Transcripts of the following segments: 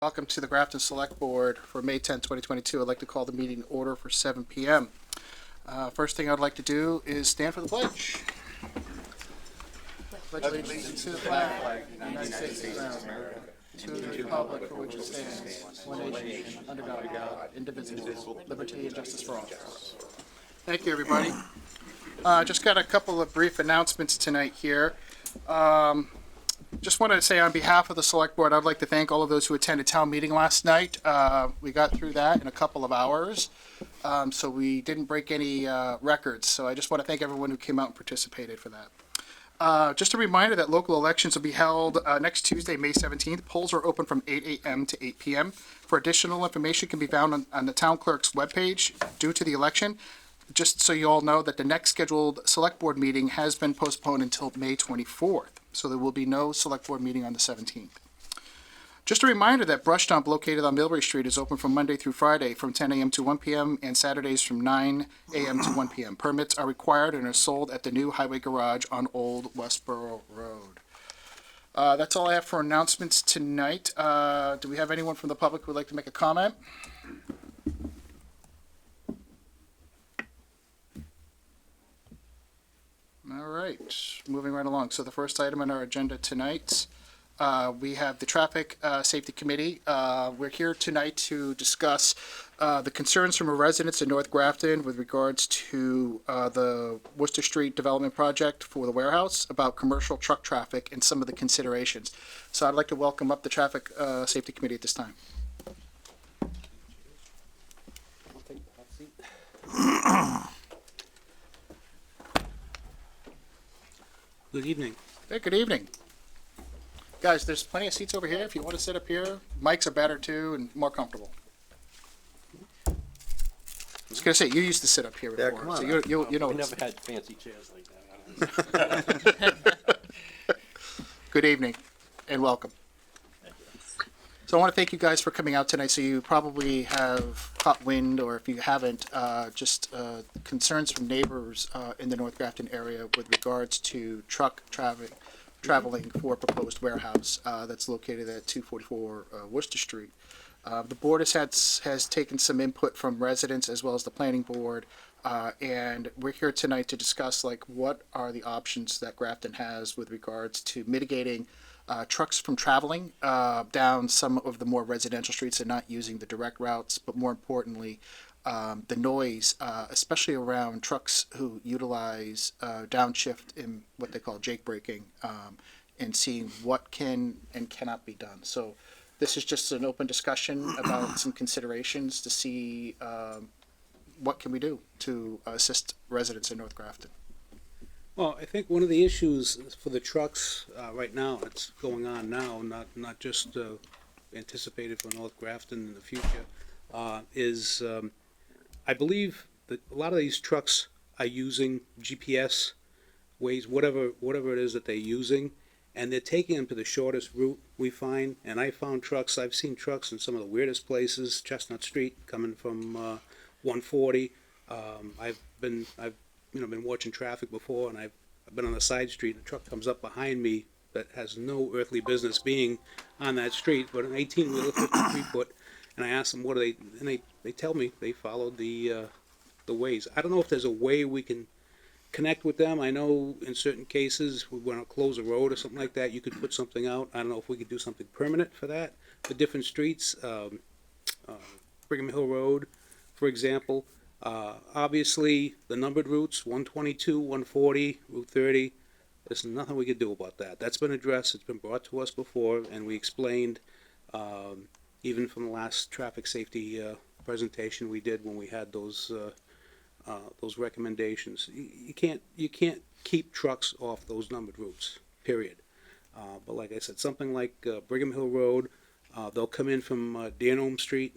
Welcome to the Grafton Select Board for May 10, 2022. I'd like to call the meeting to order for 7 p.m. First thing I'd like to do is stand for the pledge. Pledge allegiance to the flag of the United States of America, to the republic for which it stands, one nation, under God, indivisible, liberty and justice for all. Thank you, everybody. Just got a couple of brief announcements tonight here. Just wanted to say on behalf of the Select Board, I'd like to thank all of those who attended town meeting last night. We got through that in a couple of hours, so we didn't break any records. So I just want to thank everyone who came out and participated for that. Just a reminder that local elections will be held next Tuesday, May 17th. Polls are open from 8 a.m. to 8 p.m. For additional information can be found on the town clerk's webpage due to the election. Just so you all know that the next scheduled Select Board meeting has been postponed until May 24th. So there will be no Select Board meeting on the 17th. Just a reminder that Brush Dump located on Millbury Street is open from Monday through Friday from 10 a.m. to 1 p.m. and Saturdays from 9 a.m. to 1 p.m. Permits are required and are sold at the new highway garage on Old Westboro Road. That's all I have for announcements tonight. Do we have anyone from the public who would like to make a comment? All right, moving right along. So the first item on our agenda tonight, we have the Traffic Safety Committee. We're here tonight to discuss the concerns from our residents in North Grafton with regards to the Worcester Street development project for the warehouse, about commercial truck traffic and some of the considerations. So I'd like to welcome up the Traffic Safety Committee at this time. Good evening. Hey, good evening. Guys, there's plenty of seats over here if you want to sit up here. Mics are better too and more comfortable. I was going to say, you used to sit up here before, come on. so you know. We never had fancy chairs like that. Good evening and welcome. So I want to thank you guys for coming out tonight. So you probably have caught wind, or if you haven't, just concerns from neighbors in the North Grafton area with regards to truck traveling for a proposed warehouse that's located at 244 Worcester Street. The board has taken some input from residents as well as the planning board, and we're here tonight to discuss what are the options that Grafton has with regards to mitigating trucks from traveling down some of the more residential streets and not using the direct routes, but more importantly, the noise, especially around trucks who utilize downshift in what they call jake braking, and seeing what can and cannot be done. So this is just an open discussion about some considerations to see what can we do to assist residents in North Grafton. Well, I think one of the issues for the trucks right now, it's going on now, not just anticipated for North Grafton in the future, is I believe that a lot of these trucks are using GPS ways, whatever it is that they're using, and they're taking them to the shortest route we find. And I've seen trucks in some of the weirdest places, Chestnut Street, coming from 140. I've been watching traffic before, and I've been on a side street, and a truck comes up behind me that has no earthly business being on that street, but an 18-wheeler, 53-foot, and I asked them what are they, and they tell me they followed the ways. I don't know if there's a way we can connect with them. I know in certain cases, we want to close a road or something like that, you could put something out. I don't know if we could do something permanent for that, for different streets. Brigham Hill Road, for example. Obviously, the numbered routes, 122, 140, Route 30, there's nothing we could do about that. That's been addressed, it's been brought to us before, and we explained, even from the last traffic safety presentation we did when we had those recommendations. You can't keep trucks off those numbered routes, period. But like I said, something like Brigham Hill Road, they'll come in from Danome Street,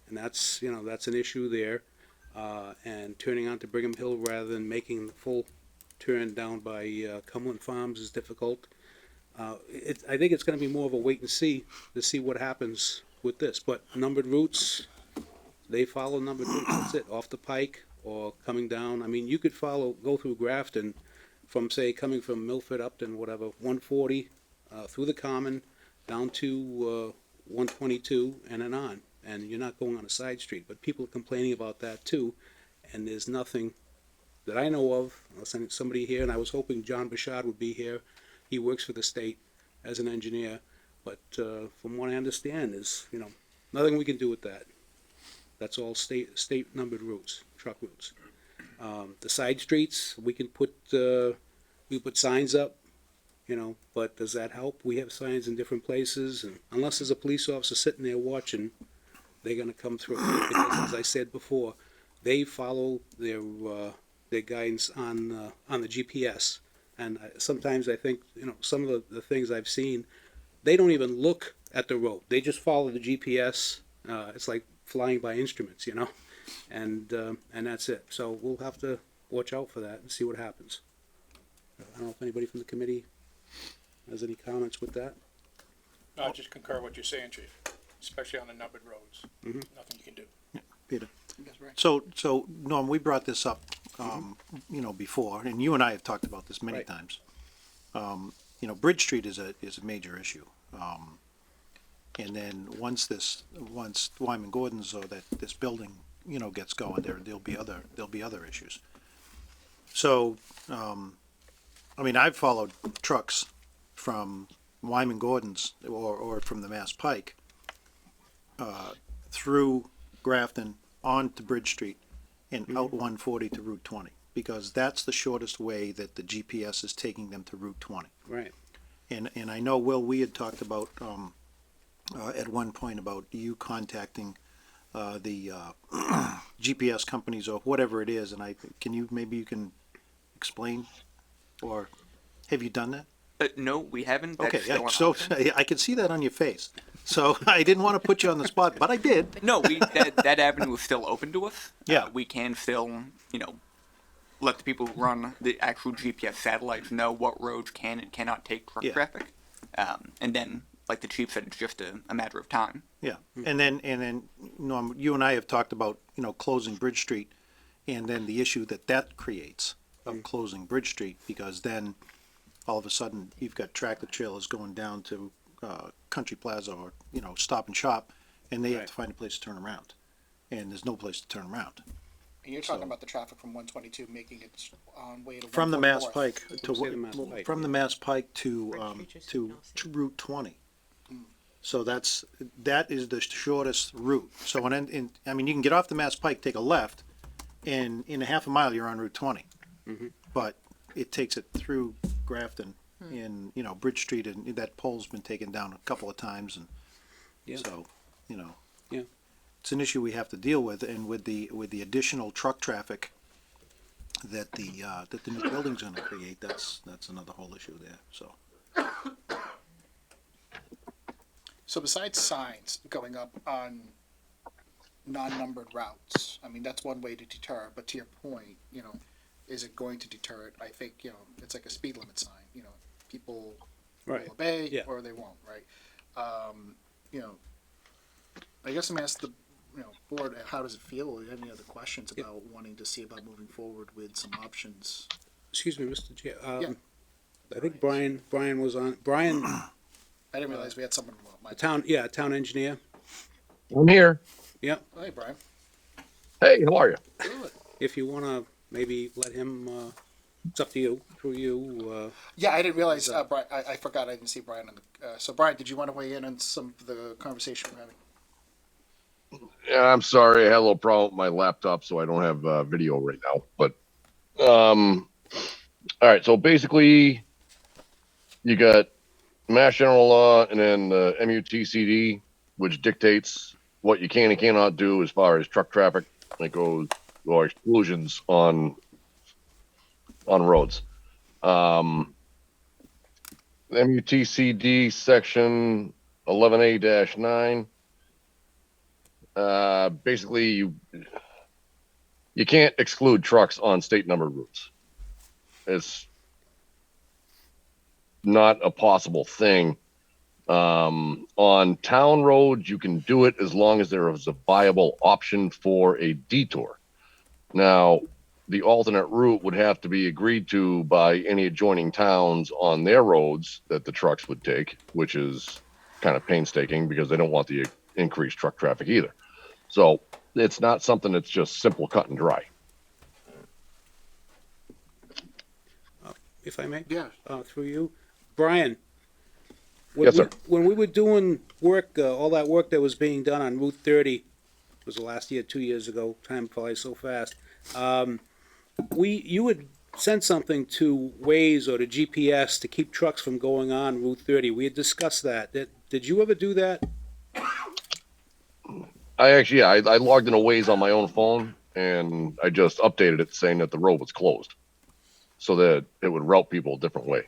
and that's, that's an issue there. And turning onto Brigham Hill rather than making the full turn down by Cumberland Farms is difficult. I think it's gonna be more of a wait and see, to see what happens with this, but numbered routes, they follow numbered routes, that's it, off the Pike or coming down. I mean, you could go through Grafton from, say, coming from Milford, Upton, whatever, 140, through the Common, down to 122, and then on. And you're not going on a side street, but people are complaining about that too, and there's nothing that I know of, unless somebody here, and I was hoping John Bouchard would be here. He works for the state as an engineer, but from what I understand is, nothing we can do with that. That's all state numbered routes, truck routes. The side streets, we put signs up, but does that help? We have signs in different places, and unless there's a police officer sitting there watching, they're gonna come through. Because as I said before, they follow their guidance on the GPS. And sometimes I think, some of the things I've seen, they don't even look at the road. They just follow the GPS. It's like flying by instruments, and that's it. So we'll have to watch out for that and see what happens. I don't know if anybody from the committee has any comments with that. No, I just concur what you're saying, Chief, especially on the numbered roads. Nothing you can do. Peter. That's right. So Norm, we brought this up, before, and you and I have talked about this many Right. times. Bridge Street is a major issue. And then once Wyman Gordon's or this building, gets going, there'll be other issues. So, I've followed trucks from Wyman Gordon's or from the Mass Pike, through Grafton onto Bridge Street and out 140 to Route 20, because that's the shortest way that the GPS is taking them to Route 20. Right. And I know, Will, we had talked about, at one point about you contacting, the, GPS companies or whatever it is, and maybe you can explain, or have you done that? No, we haven't. That's Okay, still an so option. I could see that on your face. So I didn't want to put you on the spot, but I did. No, that avenue is still open to us. Yeah. We can still, let the people who run the actual GPS satellites know what roads can and cannot take truck Yeah. traffic. And then, like the chief said, it's just a matter of time. Yeah, and then Norm, you and I have talked about, closing Bridge Street, and then the issue that creates of closing Bridge Street, because then all of a sudden you've got tractor trailers going down to Country Plaza or Stop and Shop, and they have Right. to find a place to turn around, and there's no place to turn around. And you're talking about the traffic from 122 making its way to From the Mass 144. Pike Say the Mass Pike. from the Mass Pike to Route 20. So that is the shortest route. So you can get off the Mass Pike, take a left, and in a half a mile you're on Route 20. But it takes it through Grafton and Bridge Street, and that pole's been taken down a couple of times, and Yeah. so Yeah. it's an issue we have to deal with, and with the additional truck traffic that the new building's going to create, that's another whole issue there. So So besides signs going up on non-numbered routes, that's one way to deter. But to your point, is it going to deter it? I think it's like a speed limit sign. People Right. will obey Yeah. or they won't. Right. I guess I'm gonna ask the board, how does it feel? Do you have any other questions about wanting to see about moving forward with some options? Excuse me, Mr. Chair. Yeah. I think Brian was on. Brian, I didn't realize we had someone. My town engineer. I'm here. Yeah. Hey, Brian. Hey, how are you? Good. If you want to maybe let him, it's up to you, through you. Yeah, I didn't realize, Brian, I forgot I didn't see Brian on the, so Brian, did you want to weigh in on some of the conversation we're having? Yeah, I'm sorry. I had a little problem with my laptop, so I don't have video right now. But, all right. So basically, you got Mass General Law and then the MUTCD, which dictates what you can and cannot do as far as truck traffic that goes, or exclusions on roads. MUTCD section 11A-9. Basically, you can't exclude trucks on state numbered routes. It's not a possible thing. On town roads, you can do it as long as there is a viable option for a detour. Now, the alternate route would have to be agreed to by any adjoining towns on their roads that the trucks would take, which is kind of painstaking because they don't want the increased truck traffic either. So it's not something that's just simple cut and dry. If I may? Yeah. Through you. Brian? Yes, sir. When we were doing work, all that work that was being done on Route 30, it was the last year, 2 years ago, time flies so fast. You would send something to Waze or to GPS to keep trucks from going on Route 30. We had discussed that. Did you ever do that? I logged in a Waze on my own phone and I just updated it saying that the road was closed so that it would route people a different way.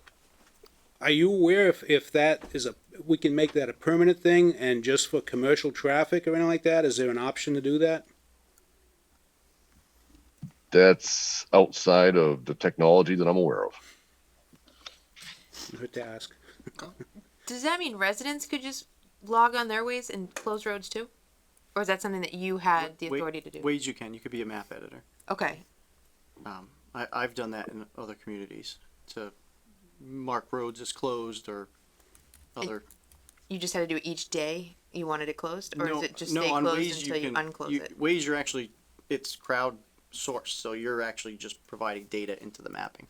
Are you aware if that is we can make that a permanent thing and just for commercial traffic or anything like that? Is there an option to do that? That's outside of the technology that I'm aware of. You had to ask. Does that mean residents could just log on their ways and close roads too? Or is that something that you had the authority to do? Ways you can. You could be a map editor. Okay. I've done that in other communities to mark roads as closed or other. You just had to do it each day you wanted it closed? Or no, is it just no, stay on closed Waze until you unclose it? Waze, you're actually, it's crowd sourced, so you're actually just providing data into the mapping.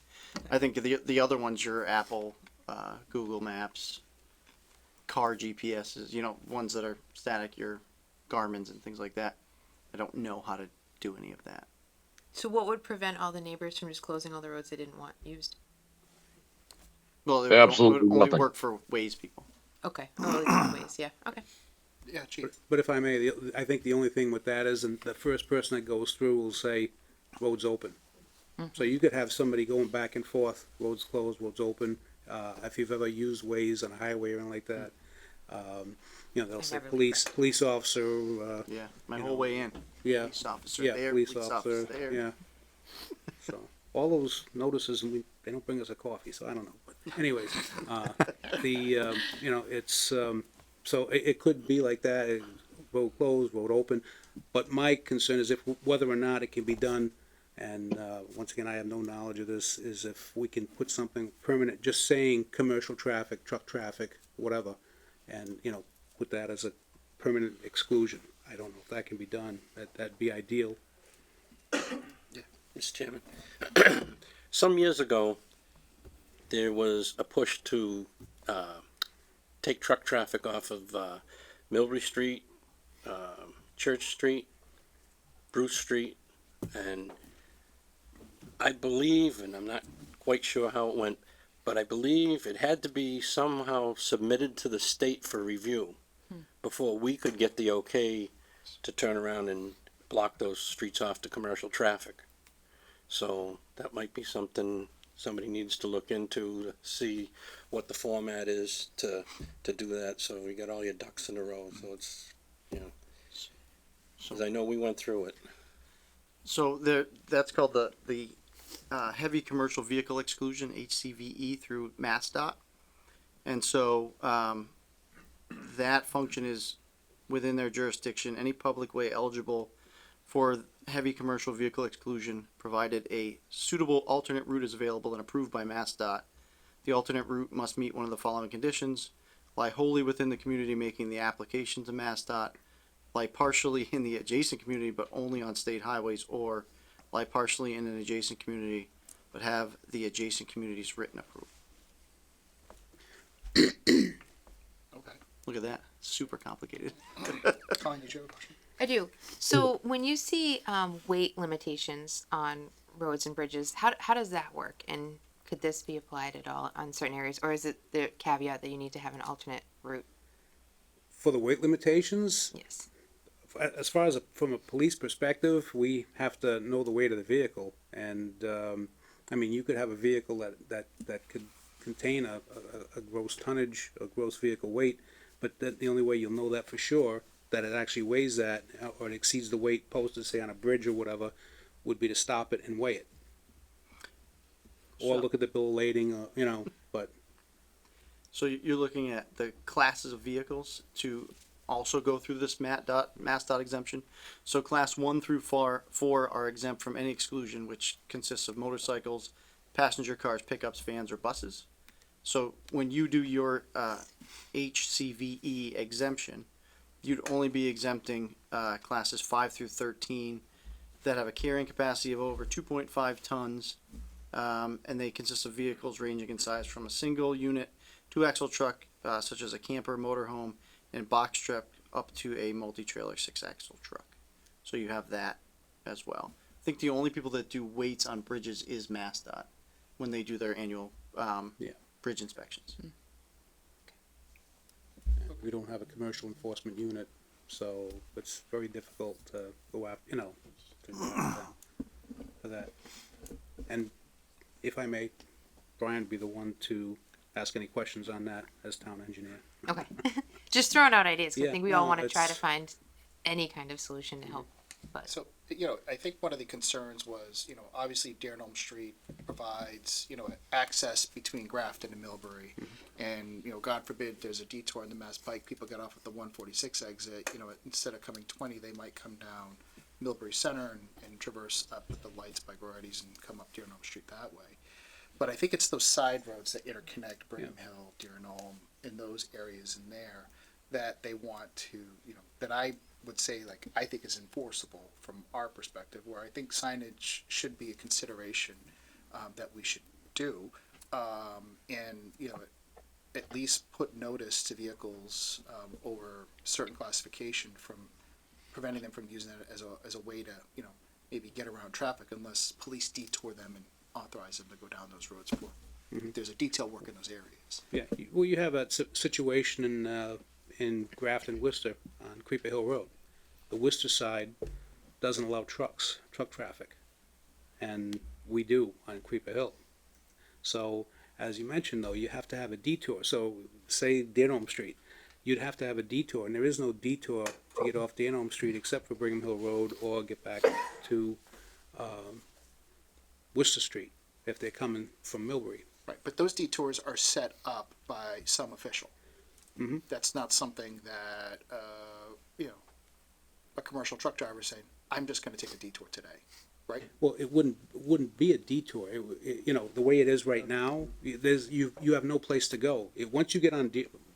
I think the other ones, your Apple, Google Maps, car GPSs, ones that are static, your Garmin's and things like that. I don't know how to do any of that. So what would prevent all the neighbors from just closing all the roads they didn't want used? Well, it Absolutely would only nothing. work for Waze people. Okay. Oh, at least ways, yeah. Okay. Yeah, chief. But if I may, I think the only thing with that is, and the first person that goes through will say, road's open. So you could have somebody going back and forth, roads closed, roads open. If you've ever used Waze on a highway or anything like that, they'll say never police officer, Yeah, my You whole know, way in. yeah, Police officer yeah, there, police officer, there. yeah. So, all those notices, and they don't bring us a coffee, so I don't know. But anyways, it's, so it could be like that, road closed, road open. But my concern is whether or not it can be done, and once again, I have no knowledge of this, is if we can put something permanent, just saying commercial traffic, truck traffic, whatever, and, put that as a permanent exclusion. I don't know if that can be done. That'd be ideal. Mr. Chairman, some years ago, there was a push to take truck traffic off of Milbury Street, Church Street, Bruce Street, and I believe, and I'm not quite sure how it went, but I believe it had to be somehow submitted to the state for review before we could get the okay to turn around and block those streets off to commercial traffic. So that might be something somebody needs to look into to see what the format is to do that. So we got all your ducks in a row. So it's, because I know we went through it. So that's called the heavy commercial vehicle exclusion, HCVE, through MassDOT. And so that function is within their jurisdiction. Any public way eligible for heavy commercial vehicle exclusion, provided a suitable alternate route is available and approved by MassDOT. The alternate route must meet one of the following conditions: lie wholly within the community making the application to MassDOT, lie partially in the adjacent community but only on state highways, or lie partially in an adjacent community but have the adjacent community's written approval. Okay. Look at that. Super complicated. Colin, did you have a question? I do. So when you see weight limitations on roads and bridges, how does that work? And could this be applied at all on certain areas? Or is it the caveat that you need to have an alternate route? For the weight limitations, Yes. as far as from a police perspective, we have to know the weight of the vehicle, and I mean, you could have a vehicle that could contain a gross tonnage, a gross vehicle weight, but the only way you'll know that for sure, that it actually weighs that, or it exceeds the weight posted, say, on a bridge or whatever, would be to stop it and weigh it. Or So- look at the bill of lading, or, you know, but, So you're looking at the classes of vehicles to also go through this mass dot exemption. So class 1 through 4 are exempt from any exclusion, which consists of motorcycles, passenger cars, pickups, vans, or buses. So when you do your HCVE exemption, you'd only be exempting classes 5 through 13 that have a carrying capacity of over 2.5 tons, and they consist of vehicles ranging in size from a single unit, two-axle truck, such as a camper, motorhome, and box truck, up to a multi-trailer six-axle truck. So you have that as well. I think the only people that do weights on bridges is MassDOT when they do their annual bridge inspections. we don't have a commercial enforcement unit, so it's very difficult to go after, you know, to go after them for that. And if I may, Brian would be the one to ask any questions on that as town engineer. Okay. Just throwing out ideas. 'Cause I Yeah, think we all no, want to try to it's- find any kind of solution to help. But So, you know, I think one of the concerns was, you know, obviously Dearnholm Street provides, you know, access between Grafton and Millbury. And, you know, God forbid there's a detour in the Mass Pike, people get off at the 146 exit, you know, instead of coming 20, they might come down Millbury Center and traverse up with the lights by Gordy's and come up Dearnholm Street that way. But I think it's those side roads that interconnect Brigham Hill, Dearnholm, and those areas in there that they want to, you know, that I would say, like, I think is enforceable from our perspective, where I think signage should be a consideration that we should do. And, you know, at least put notice to vehicles over certain classification from preventing them from using it as a way to, you know, maybe get around traffic unless police detour them and authorize them to go down those roads for. There's a detail work in those areas. Yeah, well, you have that situation in Grafton, Worcester, on Creeper Hill Road. The Worcester side doesn't allow truck traffic, and we do on Creeper Hill. So, as you mentioned, though, you have to have a detour. So, say Dearnholm Street, you'd have to have a detour, and there is no detour to get off Dearnholm Street except for Brigham Hill Road or get back to Worcester Street if they're coming from Millbury. Right, but those detours are set up by some official. Mhm. That's not something that, you know, a commercial truck driver is saying, I'm just gonna take a detour today, right? Well, it wouldn't be a detour. You know, the way it is right now, you have no place to go. Once you get on,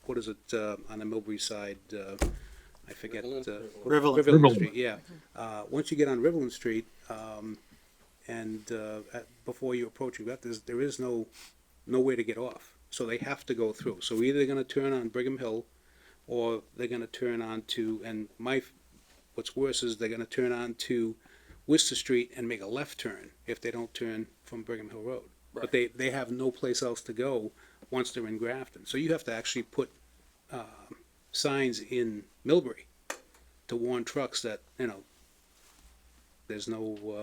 what is it, on the Millbury side, I forget. Riverland. Riverland Street, yeah. Once you get on Riverland Street, before you approach there is no way to get off. So they have to go through. So either they're gonna turn on Brigham Hill, or they're gonna turn on to, what's worse is they're gonna turn on to Worcester Street and make a left turn if they don't turn from Brigham Hill Road. But they have no place else to go once they're in Grafton. So you have to actually put signs in Millbury to warn trucks that, you know, there's no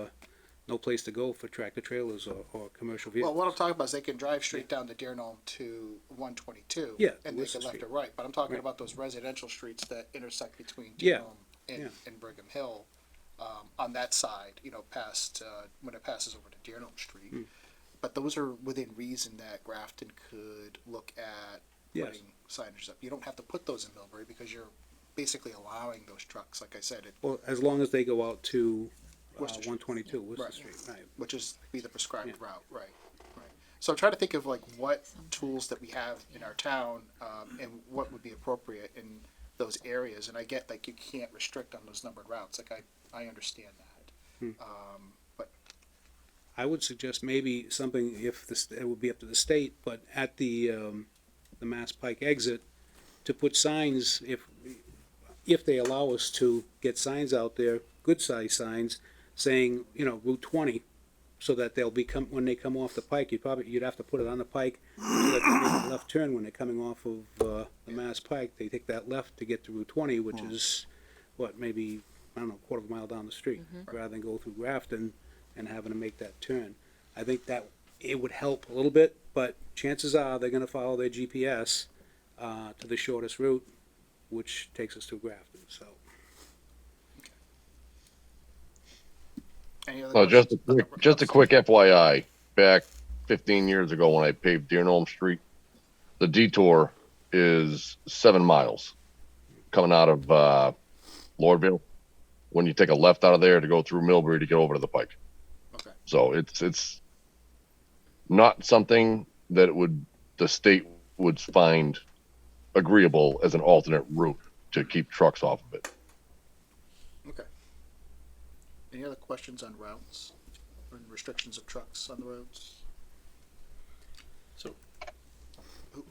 place to go for tractor trailers or commercial Well, vehicles. what I'm talking about is they can drive straight down to Dearnholm to 122. Yeah, And they Worcester can left Street. or right, but I'm talking Right. about those residential streets that intersect between Yeah, Dearnholm yeah. and Brigham Hill, on that side, you know, past, when it passes over to Dearnholm Street. Hmm. But those are within reason that Grafton could look at Yes. putting signage up. You don't have to put those in Millbury because you're basically allowing those trucks, like I said, Well, as long as they go out to Worcester Street. 122 Worcester Right. Street, right. which is be the prescribed Yeah. route, right? So I'm trying to think of like what tools that we have in our town, and what would be appropriate in those areas. And I get like you can't restrict on those numbered routes. Like I understand that. But I would suggest maybe something, it would be up to the state, but at the Mass Pike exit, to put signs, if they allow us to get signs out there, good size signs, saying, you know, Route 20, so that they'll when they come off the Pike, you'd have to put it on the Pike, so that they make a left turn when they're coming off of the Mass Pike. They take that left to get to Route 20, which is, maybe, I don't know, a quarter of a mile down the street, rather than go through Grafton and having to make that turn. I think that it would help a little bit, but chances are they're gonna follow their GPS, to the shortest route, which takes us to Grafton, so. Any other Oh, questions? just a quick FYI. Back 15 years ago when I paved Deer Gnome Street, the detour is 7 miles coming out of Lordville. When you take a left out of there to go through Millbury to get over to the Pike. Okay. So it's not something that the state would find agreeable as an alternate route to keep trucks off of it. Okay. Any other questions on routes or restrictions of trucks on the roads? So-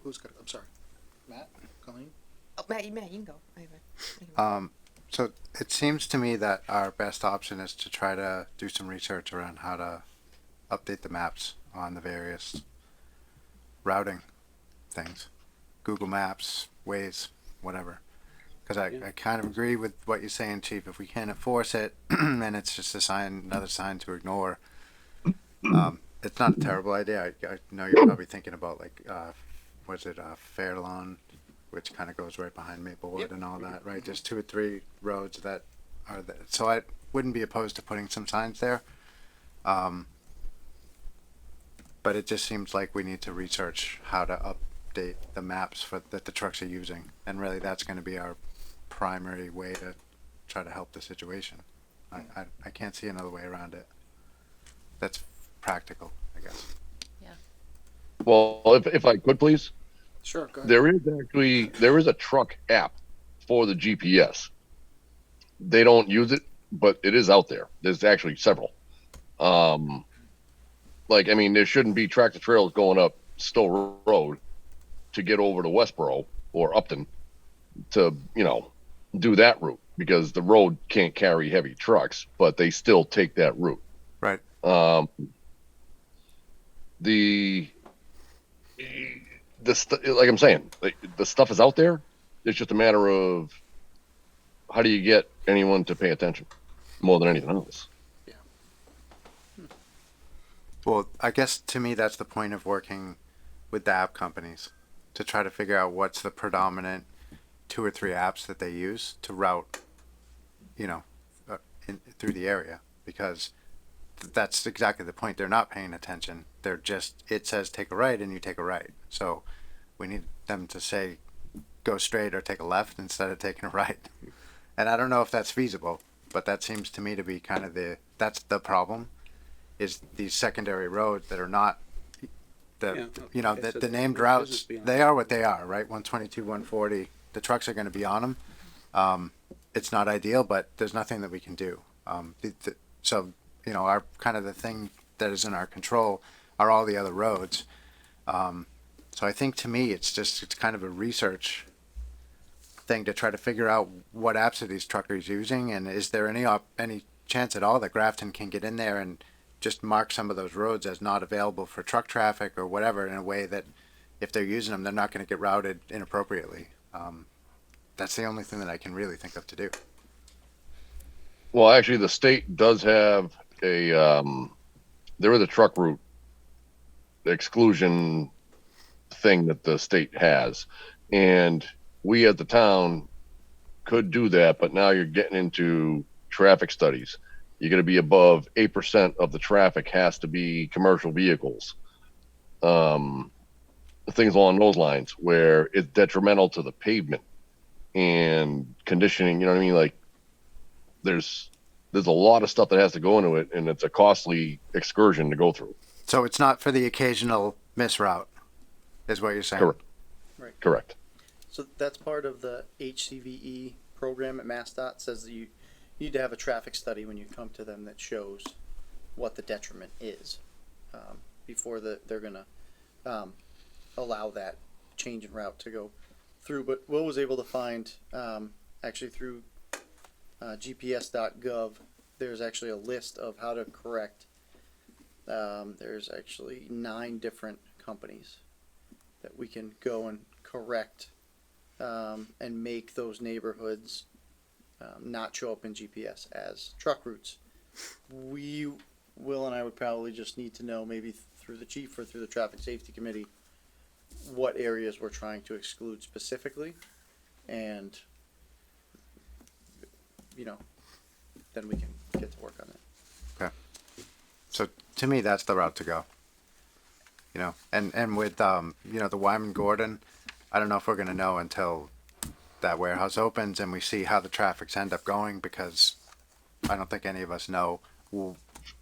Who's got? I'm sorry, Matt, Colleen. Oh, Matt, you can go. I can- So it seems to me that our best option is to try to do some research around how to update the maps on the various routing things. Google Maps, Waze, whatever. Because I kind of agree with what you're saying, Chief. If we can't enforce it, and it's just another sign to ignore, it's not a terrible idea. I know you're probably thinking about Fairlawn, which kind of goes right behind Maplewood and all that, right? Just 2 or 3 roads that are there. So I wouldn't be opposed to putting some signs there. But it just seems like we need to research how to update the maps that the trucks are using. And really that's going to be our primary way to try to help the situation. I can't see another way around it. That's practical, I guess. Well, if I could please, Sure. Go ahead. there is a truck app for the GPS. They don't use it, but it is out there. There's actually several. There shouldn't be tractor trailers going up Stowe Road to get over to Westboro or Upton to, do that route because the road can't carry heavy trucks, but they still take that route. Right. Like I'm saying, the stuff is out there. It's just a matter of how do you get anyone to pay attention more than anything else. Well, I guess to me that's the point of working with the app companies to try to figure out what's the predominant 2 or 3 apps that they use to route, through the area, because that's exactly the point. They're not paying attention. They're just, it says take a right and you take a right. So we need them to say go straight or take a left instead of taking a right. And I don't know if that's feasible, but that seems to me to be kind of that's the problem, is these secondary roads that are not the named routes. They are what they are, right? 122, 140, the trucks are going to be on them. It's not ideal, but there's nothing that we can do. So our kind of the thing that is in our control are all the other roads. So I think to me, it's kind of a research thing to try to figure out what apps are these truckers using, and is there any chance at all that Grafton can get in there and just mark some of those roads as not available for truck traffic or whatever, in a way that if they're using them, they're not going to get routed inappropriately. That's the only thing that I can really think of to do. Well, actually, the state does have there is a truck route exclusion thing that the state has, and we at the town could do that, but now you're getting into traffic studies. You're going to be above 8% of the traffic has to be commercial vehicles. Things along those lines where it's detrimental to the pavement and conditioning, you know what I mean? Like there's a lot of stuff that has to go into it, and it's a costly excursion to go through. So it's not for the occasional miss route, is what you're saying? Correct. Right. Correct. So that's part of the HCVE program at MassDOT, says that you need to have a traffic study when you come to them that shows what the detriment is, before they're gonna allow that change in route to go through. But Will was able to find, actually through GPS.gov, there's actually a list of how to correct. There's actually 9 different companies that we can go and correct, and make those neighborhoods not show up in GPS as truck routes. Will and I would probably just need to know maybe through the chief or through the traffic safety committee what areas we're trying to exclude specifically, and then we can get to work on it. So to me, that's the route to go. And with the Wyman Gordon, I don't know if we're gonna know until that warehouse opens and we see how the traffics end up going, because I don't think any of us know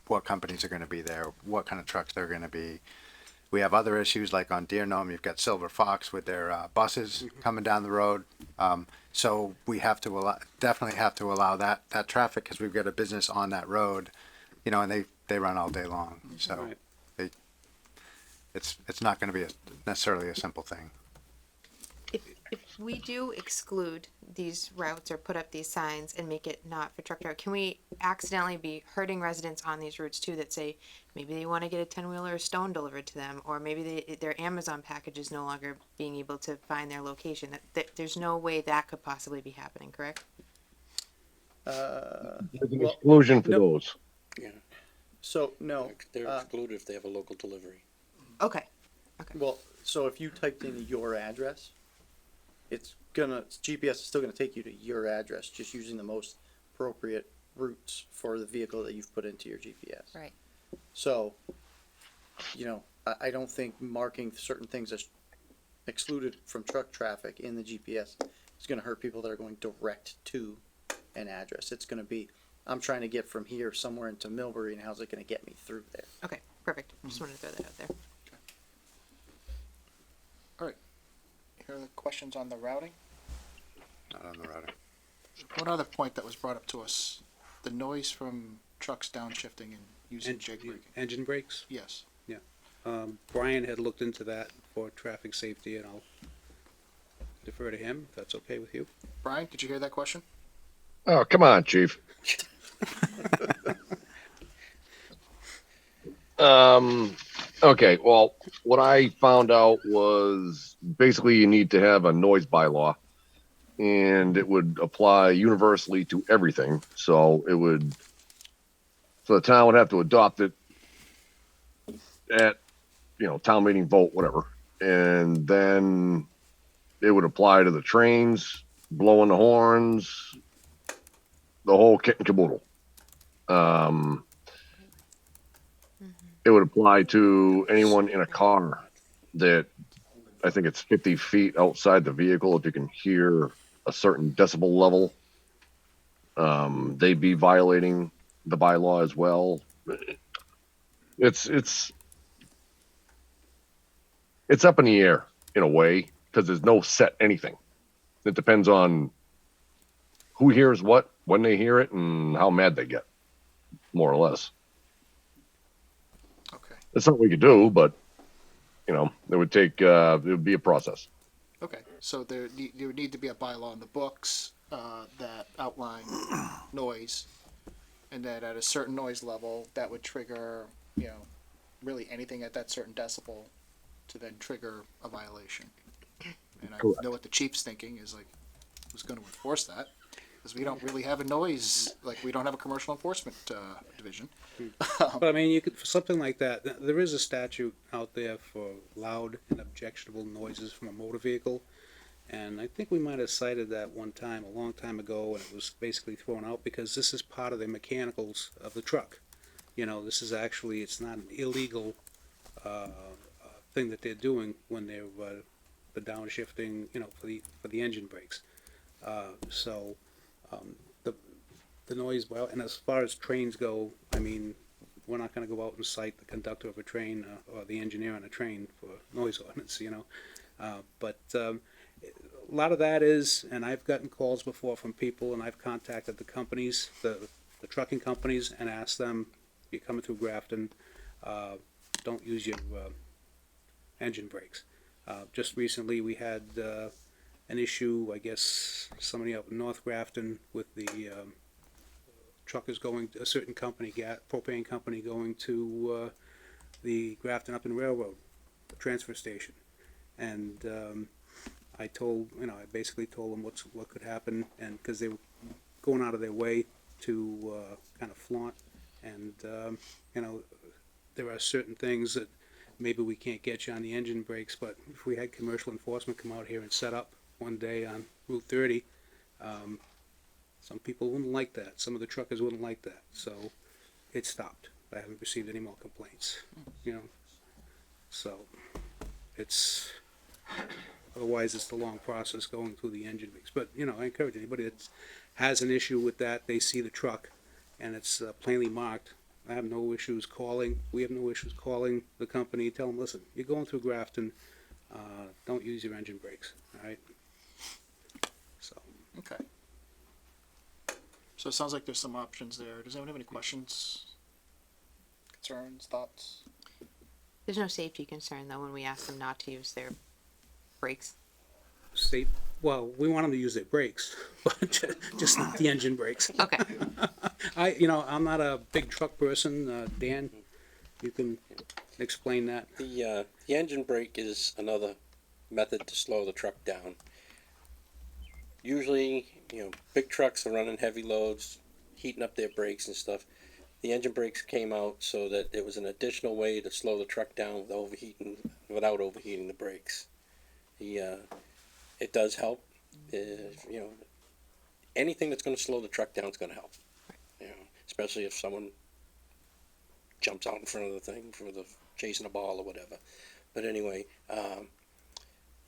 what companies are gonna be there, what kind of trucks they're gonna be. We have other issues like on Deer Gnome, you've got Silver Fox with their buses coming down the road. So we have to definitely have to allow that traffic, because we've got a business on that road, and they run all day long. So Right. it's not going to be necessarily a simple thing. If we do exclude these routes or put up these signs and make it not for truck driver, can we accidentally be hurting residents on these routes too, that say maybe they want to get a 10-wheeler of stone delivered to them, or maybe their Amazon package is no longer being able to find their location? There's no way that could possibly be happening, correct? There's an Well, exclusion for no. those. So no, They're excluded if they have a local delivery. Okay. well, so if you typed in your address, GPS is still gonna take you to your address, just using the most appropriate routes for the vehicle that you've put into your GPS. Right. So, I don't think marking certain things as excluded from truck traffic in the GPS is gonna hurt people that are going direct to an address. It's gonna be, I'm trying to get from here somewhere into Millbury, and how's it gonna get me through there? Okay. Perfect. Just wanted to throw that out there. Here are the questions on the routing. Not on the routing. One other point that was brought up to us, the noise from trucks downshifting and using jig braking. Engine brakes. Yes. Brian had looked into that for traffic safety, and I'll defer to him if that's okay with you. Brian, did you hear that question? Oh, come on, Chief. Okay, well, what I found out was basically you need to have a noise bylaw, and it would apply universally to everything. So the town would have to adopt it at, town meeting vote, whatever. And then it would apply to the trains, blowing the horns, the whole kit and caboodle. It would apply to anyone in a car that, I think it's 50 feet outside the vehicle. If you can hear a certain decibel level, they'd be violating the bylaw as well. It's up in the air in a way, because there's no set anything. It depends on who hears what, when they hear it, and how mad they get, more or less. Okay. It's something we could do, but it would take it would be a process. Okay. So there would need to be a bylaw in the books that outline noise, and that at a certain noise level, that would trigger, really anything at that certain decibel to then trigger a violation. And I Correct. know what the chief's thinking is, like, who's going to enforce that? Because we don't really have a noise, like, we don't have a commercial enforcement division. But I mean, you could, for something like that, there is a statute out there for loud and objectionable noises from a motor vehicle. And I think we might have cited that one time, a long time ago, and it was basically thrown out because this is part of the mechanicals of the truck. This is actually, it's not an illegal thing that they're doing when they're the downshifting, for the engine brakes. The noise, well, and as far as trains go, I mean, we're not gonna go out and cite the conductor of a train or the engineer on a train for noise ordinance, but a lot of that is, and I've gotten calls before from people, and I've contacted the companies, the trucking companies, and asked them, you're coming through Grafton, don't use your engine brakes. Just recently, we had an issue, I guess, somebody up in North Grafton with the truckers going, a certain company, propane company, going to the Grafton Upton Railroad transfer station. And I basically told them what could happen, and because they were going out of their way to kind of flaunt, and there are certain things that maybe we can't get you on the engine brakes, but if we had commercial enforcement come out here and set up one day on Route 30, some people wouldn't like that. Some of the truckers wouldn't like that. So it stopped. I haven't received any more complaints, you know. So it's, otherwise it's the long process going through the engine brakes. But, you know, I encourage anybody that has an issue with that, they see the truck and it's plainly marked. I have no issues calling. We have no issues calling the company. Tell them, listen, you're going through Grafton. Don't use your engine brakes. All right. So Okay. So it sounds like there's some options there. Does anyone have any questions? Concerns, thoughts? There's no safety concern though when we ask them not to use their brakes. safe. Well, we want them to use their brakes, but just not the engine brakes. Okay. I'm not a big truck person. Dan, you can explain that. The engine brake is another method to slow the truck down. Usually, big trucks are running heavy loads, heating up their brakes and stuff. The engine brakes came out so that it was an additional way to slow the truck down without overheating the brakes. It does help. Anything that's going to slow the truck down is going to help. Especially if someone jumps out in front of the thing for chasing a ball or whatever. But anyway,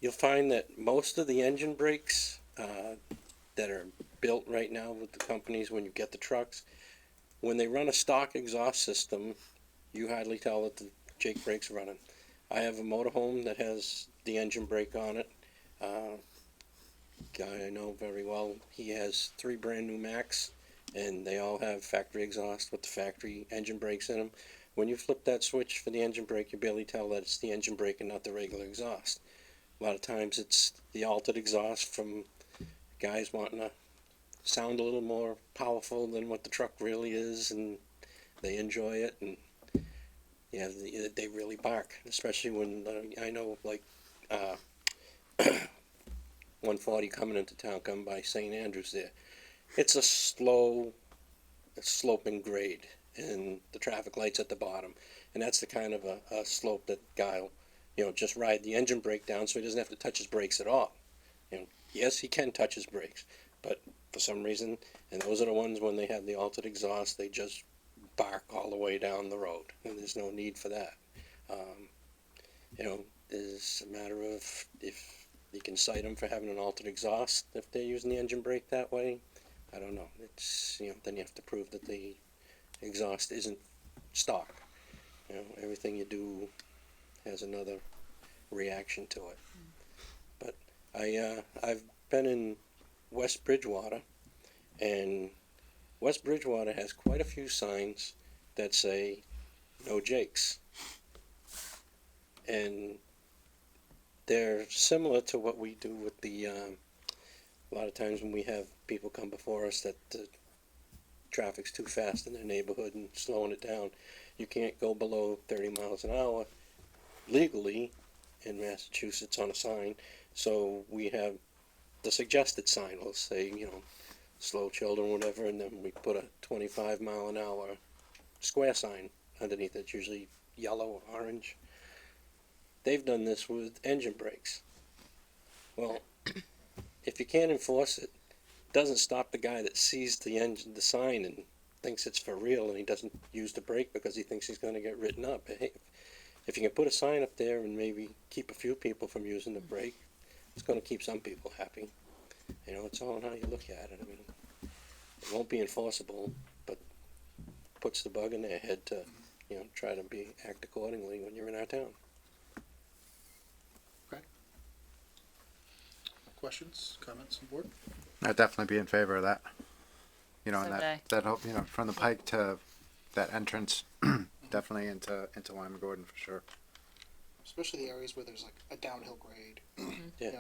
you'll find that most of the engine brakes that are built right now with the companies, when you get the trucks, when they run a stock exhaust system, you hardly tell that the Jake brake's running. I have a motorhome that has the engine brake on it. Guy I know very well, he has 3 brand new Macs, and they all have factory exhaust with the factory engine brakes in them. When you flip that switch for the engine brake, you barely tell that it's the engine brake and not the regular exhaust. A lot of times it's the altered exhaust from guys wanting to sound a little more powerful than what the truck really is, and they enjoy it, and they really bark, especially when I know, like 140 coming into town, coming by St. Andrews there. It's a sloping grade, and the traffic light's at the bottom, and that's the kind of a slope that guy will, just ride the engine brake down so he doesn't have to touch his brakes at all. Yes, he can touch his brakes, but for some reason, and those are the ones when they have the altered exhaust, they just bark all the way down the road, and there's no need for that. It's a matter of if you can cite them for having an altered exhaust if they're using the engine brake that way. I don't know. It's then you have to prove that the exhaust isn't stock. Everything you do has another reaction to it. But I've been in West Bridgewater, and West Bridgewater has quite a few signs that say no Jakes, and they're similar to what we do with the a lot of times when we have people come before us that the traffic's too fast in their neighborhood and slowing it down. You can't go below 30 miles an hour legally in Massachusetts on a sign, so we have the suggested sign. We'll say, slow children, whatever, and then we put a 25 mile an hour square sign underneath it, usually yellow or orange. They've done this with engine brakes. Well, if you can't enforce it, it doesn't stop the guy that sees the sign and thinks it's for real, and he doesn't use the brake because he thinks he's going to get written up. Hey, if you can put a sign up there and maybe keep a few people from using the brake, it's going to keep some people happy. It's all on how you look at it. I mean, it won't be enforceable, but puts the bug in their head to, try to act accordingly when you're in our town. Questions, comments on board? I'd definitely be in favor of that. And So that hope, from the Pike to that entrance, definitely into Wyman Gordon for sure. Especially the areas where there's like a downhill grade. Yeah.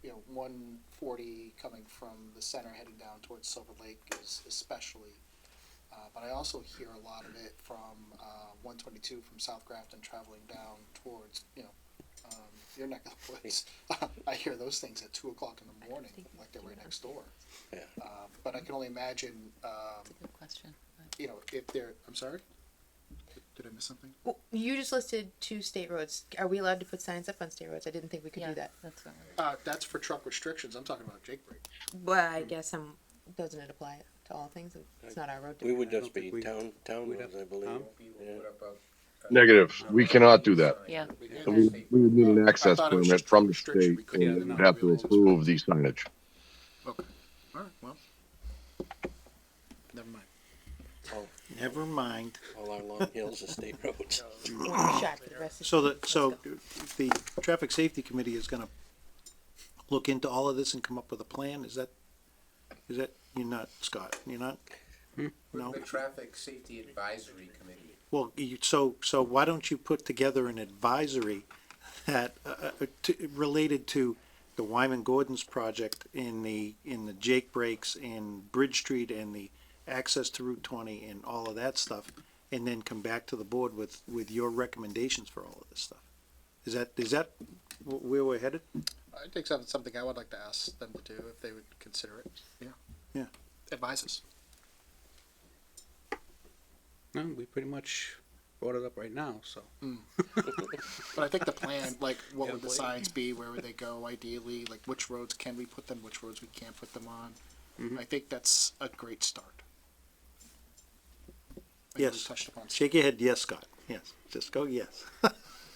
140 coming from the center heading down towards Silver Lake is especially. But I also hear a lot of it from 122 from South Grafton traveling down towards your neck of the woods. I hear those things at 2 o'clock in the morning, like they're right next door. Yeah. But I can only imagine, Good question. if they're. I'm sorry. Did I miss something? Well, you just listed 2 state roads. Are we allowed to put signs up on state roads? I didn't think we could do that. That's what That's for truck restrictions. I'm talking about Jake break. But I guess doesn't it apply to all things? It's not our road. To We would I don't just be think we- town we'd roads, have- I believe. huh? Yeah. Negative. We cannot do that. Yeah. So we would need an access thought it was permit just from the restriction. state, We couldn't and do we'd that. have to approve the signage. Okay. All right. Well. Never mind. Never mind. All our long hills are state roads. shot for the rest of So Let's so go. the traffic safety committee is gonna look into all of this and come up with a plan, is that, you're not, Scott, you're not? No? The Traffic Safety Advisory Committee. Well, so why don't you put together an advisory that, related to the Wyman Gordon's project in the Jake breaks in Bridge Street and the access to Route 20 and all of that stuff, and then come back to the board with your recommendations for all of this stuff. Is that where we're headed? I think that's something I would like to ask them to do if they would consider it. Yeah. Yeah. Advise us. No, we pretty much brought it up right now, so. But I think the plan, like, what would the signs be? Where would they go ideally? Like, which roads can we put them? Which roads we can't put them on? I think that's a great start. I know we Yes. touched upon some- Shake your head, yes, Scott, yes, just go, yes.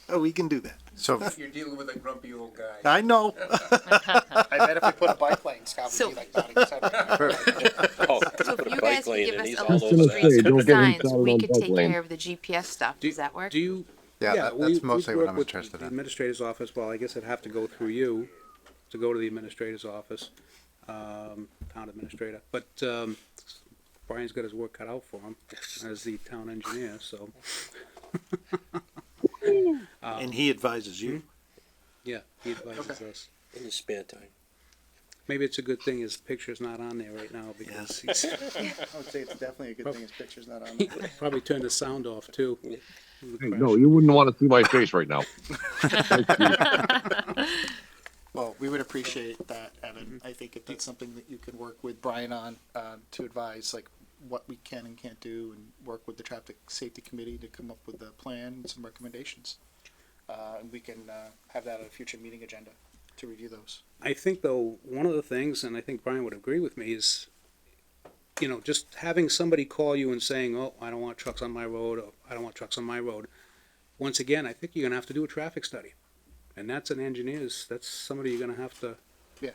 Oh, we can do that. So You're dealing with a grumpy old guy. I know. I bet if we put a bike lane, Scott would So- be like nodding his head. Oh, So put if a you bike guys could lane give in, us he's a all list over of gonna that. say, streets don't with get him signs, started we on could bike take lane. care of the GPS stuff. Do- Does that work? Do you? Yeah, that's mostly we'd what work I'm with interested the in. Administrator's office, well, I guess it'd have to go through you to go to the administrator's office, town administrator, but, Brian's got his work cut out for him as the town engineer, so. And he advises you. Yeah, he advises us. In his spare time. Maybe it's a good thing his picture's not on there right now because he's I would say it's definitely a good thing his picture's not on there. probably turned the sound off too. Hey, no, you wouldn't want to see my face right now. Well, we would appreciate that, Evan. I think if that's something that you can work with Brian on, to advise, like, what we can and can't do, and work with the traffic safety committee to come up with a plan and some recommendations. And we can, have that at a future meeting agenda to review those. I think though, one of the things, and I think Brian would agree with me, is, you know, just having somebody call you and saying, oh, I don't want trucks on my road, or I don't want trucks on my road. Once again, I think you're gonna have to do a traffic study. And that's that's somebody you're gonna have to. Yeah.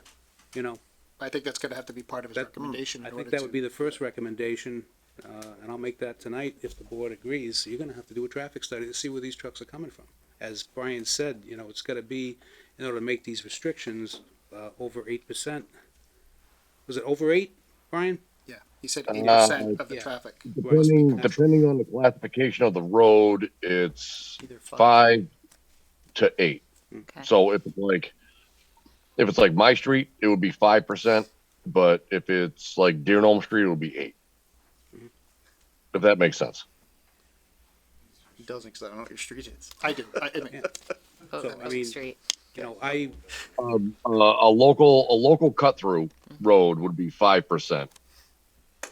You know, I think that's gonna have to be part of his That- recommendation. I in think order that to- would be the first recommendation, and I'll make that tonight if the board agrees. You're gonna have to do a traffic study to see where these trucks are coming from. As Brian said, you know, it's gotta be, in order to make these restrictions, over 8%. Was it over 8, Brian? Yeah, he said 80% of the yeah. traffic. Depending on the classification of the road, it's Either 5 to 8. Okay. So if it's like my street, it would be 5%, but if it's like Deer Gnome Street, it would be 8. If that makes sense. He doesn't, because I don't know what your street is. I do. I mean, Yeah. Oh, So, that I was mean- straight. You know, A local cut through road would be 5%,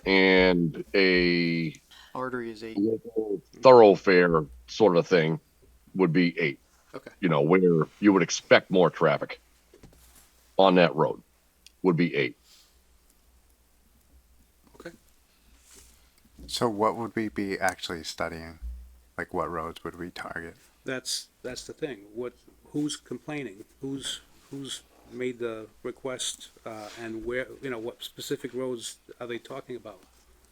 and a Artery is 8. local thoroughfare sort of thing would be 8. Okay. You know, where you would expect more traffic on that road would be 8. So what would we be actually studying? Like what roads would we target? that's the thing. Who's complaining? Who's made the request, and where, you know, what specific roads are they talking about?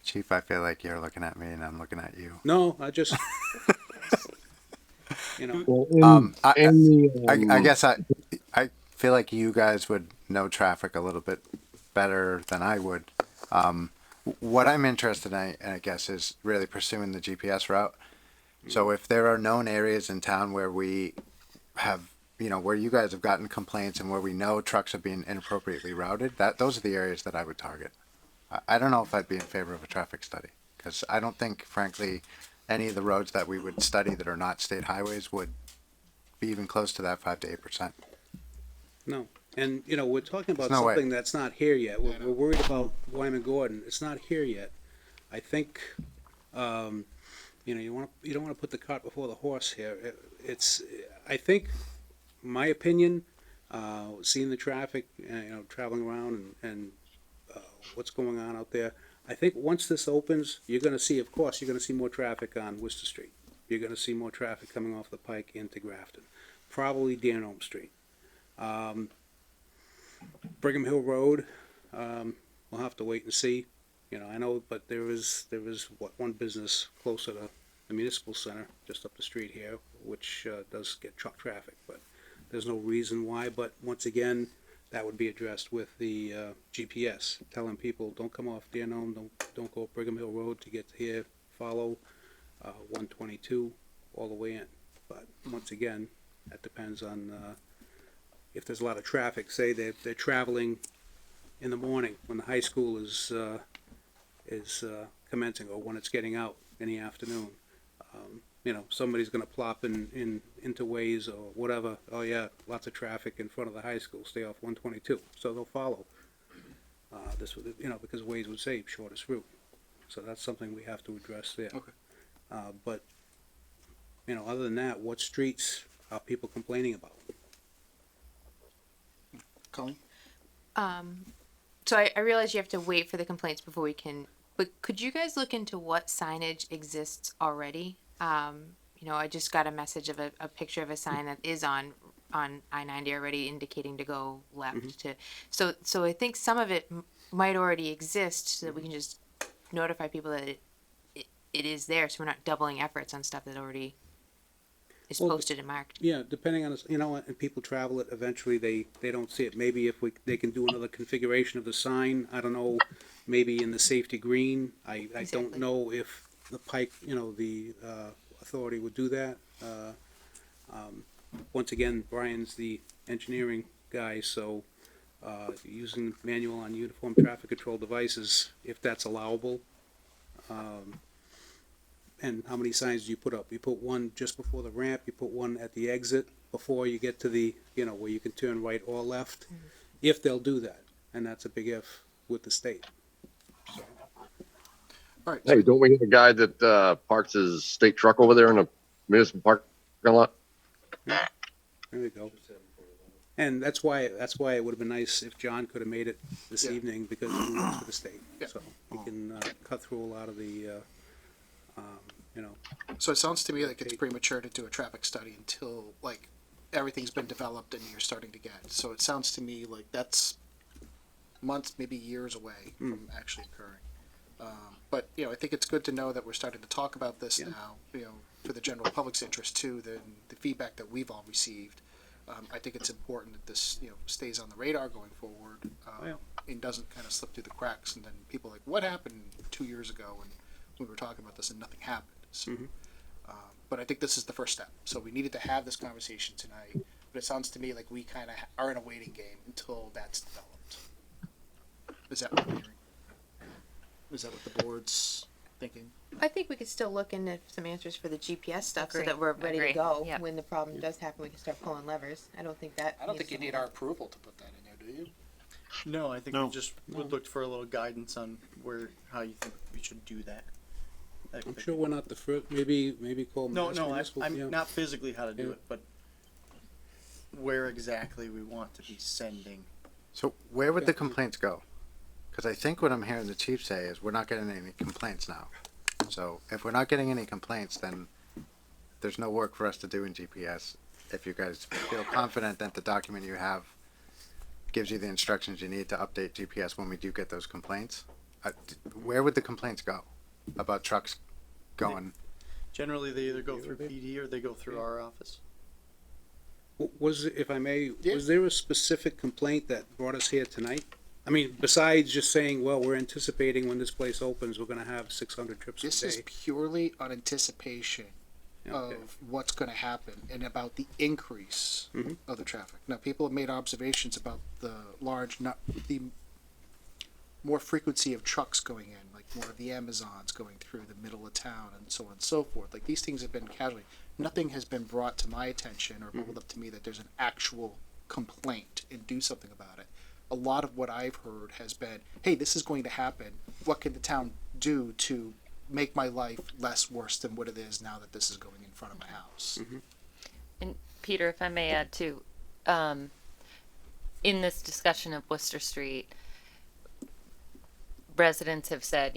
Chief, I feel like you're looking at me and I'm looking at you. No, I just, you know, Well, I guess I feel like you guys would know traffic a little bit better than I would. What I'm interested in, I guess, is really pursuing the GPS route. So if there are known areas in town where we have, you know, where you guys have gotten complaints and where we know trucks are being inappropriately routed, those are the areas that I would target. I don't know if I'd be in favor of a traffic study, because I don't think, frankly, any of the roads that we would study that are not state highways would be even close to that 5 to 8%. no. And, you know, we're talking about There's no way. something that's not here yet. We're worried about Wyman Gordon. It's not here yet. I think, you don't want to put the cart before the horse here. It's, I think, my opinion, seeing the traffic, traveling around and what's going on out there. I think once this opens, you're going to see, of course, you're going to see more traffic on Worcester Street. You're going to see more traffic coming off the Pike into Grafton, probably Danholm Street. Brigham Hill Road, we'll have to wait and see. I know, but there is one business closer to the municipal center, just up the street here, which does get truck traffic, but there's no reason why. But once again, that would be addressed with the GPS, telling people don't come off Danholm, don't go up Brigham Hill Road to get here, follow 122 all the way in. But once again, that depends on if there's a lot of traffic. Say they're traveling in the morning when the high school is commencing, or when it's getting out in the afternoon. Somebody's going to plop into Waze or whatever. Oh yeah, lots of traffic in front of the high school. Stay off 122. So they'll follow. This would, because Waze would say shortest route. So that's something we have to address there. Okay. But other than that, what streets are people complaining about? Colleen? So I realize you have to wait for the complaints before we can, but could you guys look into what signage exists already? I just got a message of a picture of a sign that is on I-90 already indicating to go left to, so I think some of it might already exist, so that we can just notify people that it is there, so we're not doubling efforts on stuff that already is posted and marked. Yeah, depending on and people travel it. Eventually, they don't see it. Maybe if they can do another configuration of the sign. I don't know. Maybe in the safety green. I don't know if the Pike, the authority would do that. Once again, Brian's the engineering guy, so using manual on uniform traffic control devices, if that's allowable. And how many signs do you put up? You put one just before the ramp, you put one at the exit before you get to the, where you can turn right or left, if they'll do that. And that's a big if with the state. So. All right. Hey, don't we have a guy that parks his state truck over there in a municipal parking lot? There we go. And that's why it would have been nice if John could have made it this evening, because he works for the state. Yeah. So he can cut through a lot of the, So it sounds to me like it's premature to do a traffic study until everything's been developed and you're starting to get. So it sounds to me like that's months, maybe years away from actually occurring. But I think it's good to know that we're starting to talk about this now. For the general public's interest too. The feedback that we've all received. I think it's important that this stays on the radar going forward. And doesn't kind of slip through the cracks, and then people are like, what happened 2 years ago when we were talking about this and nothing happened. So, but I think this is the first step. So we needed to have this conversation tonight. But it sounds to me like we kind of are in a waiting game until that's developed. Is that what you're hearing? Is that what the board's thinking? I think we could still look into some answers for the GPS stuff, so Agree. that we're ready to Agree. go Yep. when the problem does happen. We can start pulling levers. I don't think that. I don't needs think you to need hold our up. approval to put that in there, do you? No, I think No. we just looked for a little guidance on how you think we should do that. I'm sure we're not the first. Maybe call. No, Mass no, Municipal, I'm not physically how to do Yeah. it, but where exactly we want to be sending. So where would the complaints go? Because I think what I'm hearing the chief say is we're not getting any complaints now. So if we're not getting any complaints, then there's no work for us to do in GPS. If you guys feel confident that the document you have gives you the instructions you need to update GPS when we do get those complaints, where would the complaints go about trucks going? Generally, they either go through PD or they go through our office. Was, if I may, was there a specific complaint that brought us here tonight? I mean, besides just saying, well, we're anticipating when this place opens, we're gonna have 600 trips a This is day. purely on anticipation Okay. of what's going to happen and about the increase of the traffic. Now, people have made observations about the the more frequency of trucks going in, like more of the Amazons going through the middle of town and so on and so forth. Like these things have been casually. Nothing has been brought to my attention or bubbled up to me that there's an actual complaint and do something about it. A lot of what I've heard has been, hey, this is going to happen. What can the town do to make my life less worse than what it is now that this is going in front of my house. And Peter, if I may add too, in this discussion of Worcester Street, residents have said,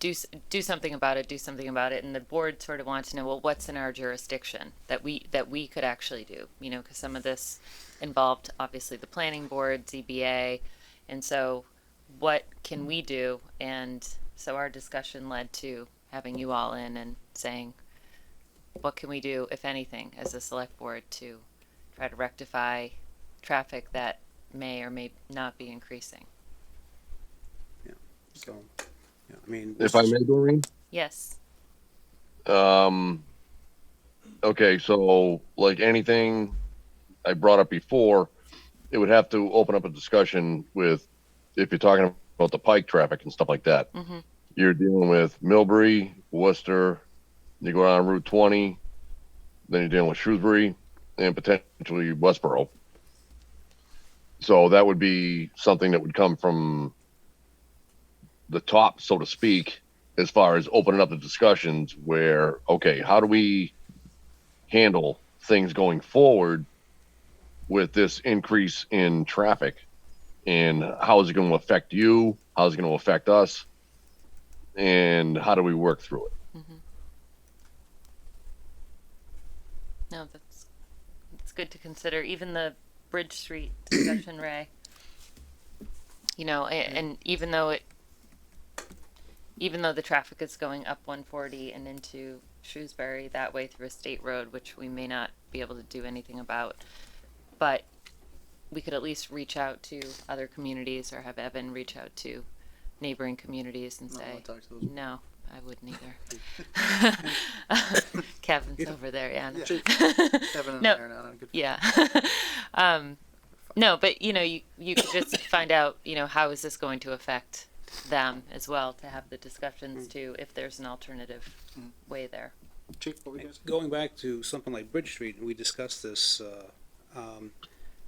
do something about it, and the board sort of wants to know, well, what's in our jurisdiction that we could actually do, because some of this involved obviously the planning board, ZBA, and so what can we do? And so our discussion led to having you all in and saying, what can we do, if anything, as a select board to try to rectify traffic that may or may not be increasing? So, yeah, I mean, If I may, Doreen. Yes. Okay, so like anything I brought up before, it would have to open up a discussion with, if you're talking about the Pike traffic and stuff like that. Mm-hmm. You're dealing with Millbury, Worcester, you go down Route 20, then you're dealing with Shrewsbury and potentially Westboro. So that would be something that would come from the top, so to speak, as far as opening up the discussions where, okay, how do we handle things going forward with this increase in traffic, and how is it going to affect you? How is it going to affect us? And how do we work through it? Mm-hmm. No, it's good to consider. Even the Bridge Street discussion, Ray. And even though the traffic is going up 140 and into Shrewsbury that way through a state road, which we may not be able to do anything about, but we could at least reach out to other communities or have Evan reach out to neighboring communities and say, no, I wouldn't either. Kevin's over there, yeah. No. Kevin and No. I are not on good. Yeah. No, but you could just find out, how is this going to affect them as well, to have the discussions too, if there's an alternative way there. Chief, what were you guys? going back to something like Bridge Street, and we discussed this,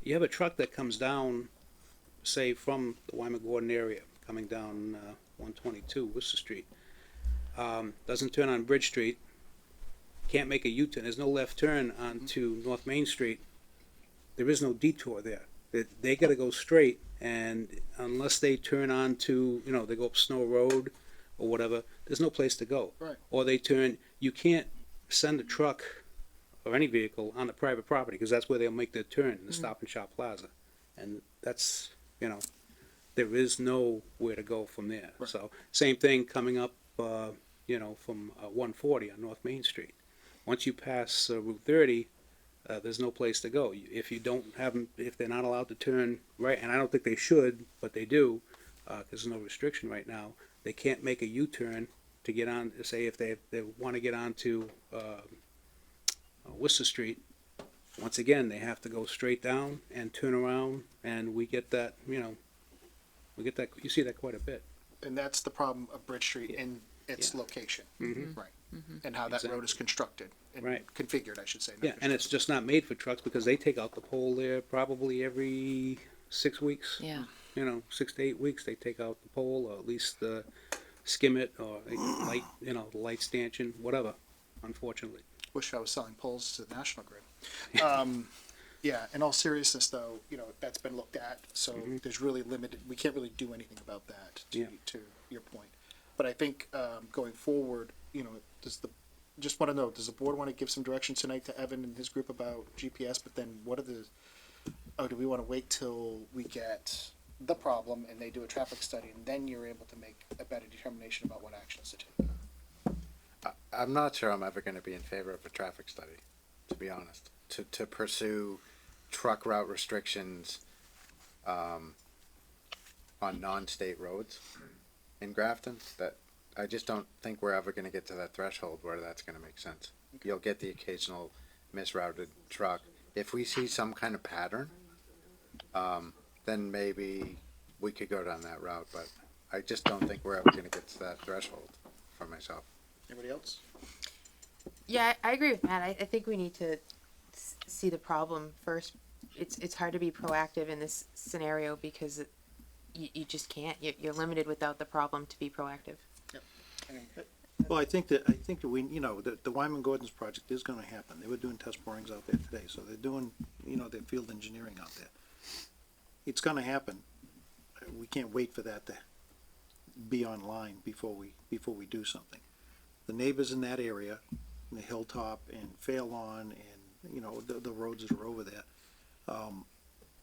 you have a truck that comes down, say, from the Wyman Gordon area, coming down 122 Worcester Street, doesn't turn on Bridge Street, can't make a U-turn, there's no left turn onto North Main Street, there is no detour there. They gotta go straight, and unless they turn on to, they go up Snow Road or whatever, there's no place to go. Right. Or they turn, you can't send a truck or any vehicle on the private property, because that's where they'll make their turn, in the Stop and Shop Plaza. And that's, there is nowhere to go from there. Right. So, same thing coming up, from 140 on North Main Street. Once you pass Route 30, there's no place to go. If you don't have them, if they're not allowed to turn right, and I don't think they should, but they do, because there's no restriction right now, they can't make a U-turn to get on, say if they want to get onto Worcester Street. Once again, they have to go straight down and turn around, and we get that, you see that quite a bit. And that's the problem of Bridge Street in its location. Right. And how that road is constructed and Right. configured, I should say. not Yeah, and constructed. it's just not made for trucks, because they take out the pole there probably every 6 weeks. Yeah. 6 to 8 weeks, they take out the pole, or at least skim it, or light, the light stanchion, whatever, unfortunately. Wish I was selling poles to the National Grid. Yeah, in all seriousness though, that's been looked at, so there's really limited, we can't really do anything about that, to your point. But I think, going forward, just wanna know, does the board wanna give some direction tonight to Evan and his group about GPS, but then do we wanna wait till we get the problem and they do a traffic study, and then you're able to make a better determination about what actions to take? I'm not sure I'm ever gonna be in favor of a traffic study, to be honest. To pursue truck route restrictions, on non-state roads in Grafton, that I just don't think we're ever gonna get to that threshold where that's gonna make sense. You'll get the occasional misrouted truck. If we see some kind of pattern, then maybe we could go down that route, but I just don't think we're ever gonna get to that threshold for myself. Anybody else? Yeah, I agree with Matt. I think we need to see the problem first. It's hard to be proactive in this scenario because you just can't. You're limited without the problem to be proactive. Well, I think that we, you know, the Wyman Gordon's project is gonna happen. They were doing test borings out there today, so they're doing, you know, their field engineering out there. It's gonna happen. We can't wait for that to be online before we do something. The neighbors in that area, the Hilltop and Fairlawn and, you know, the roads that are over there,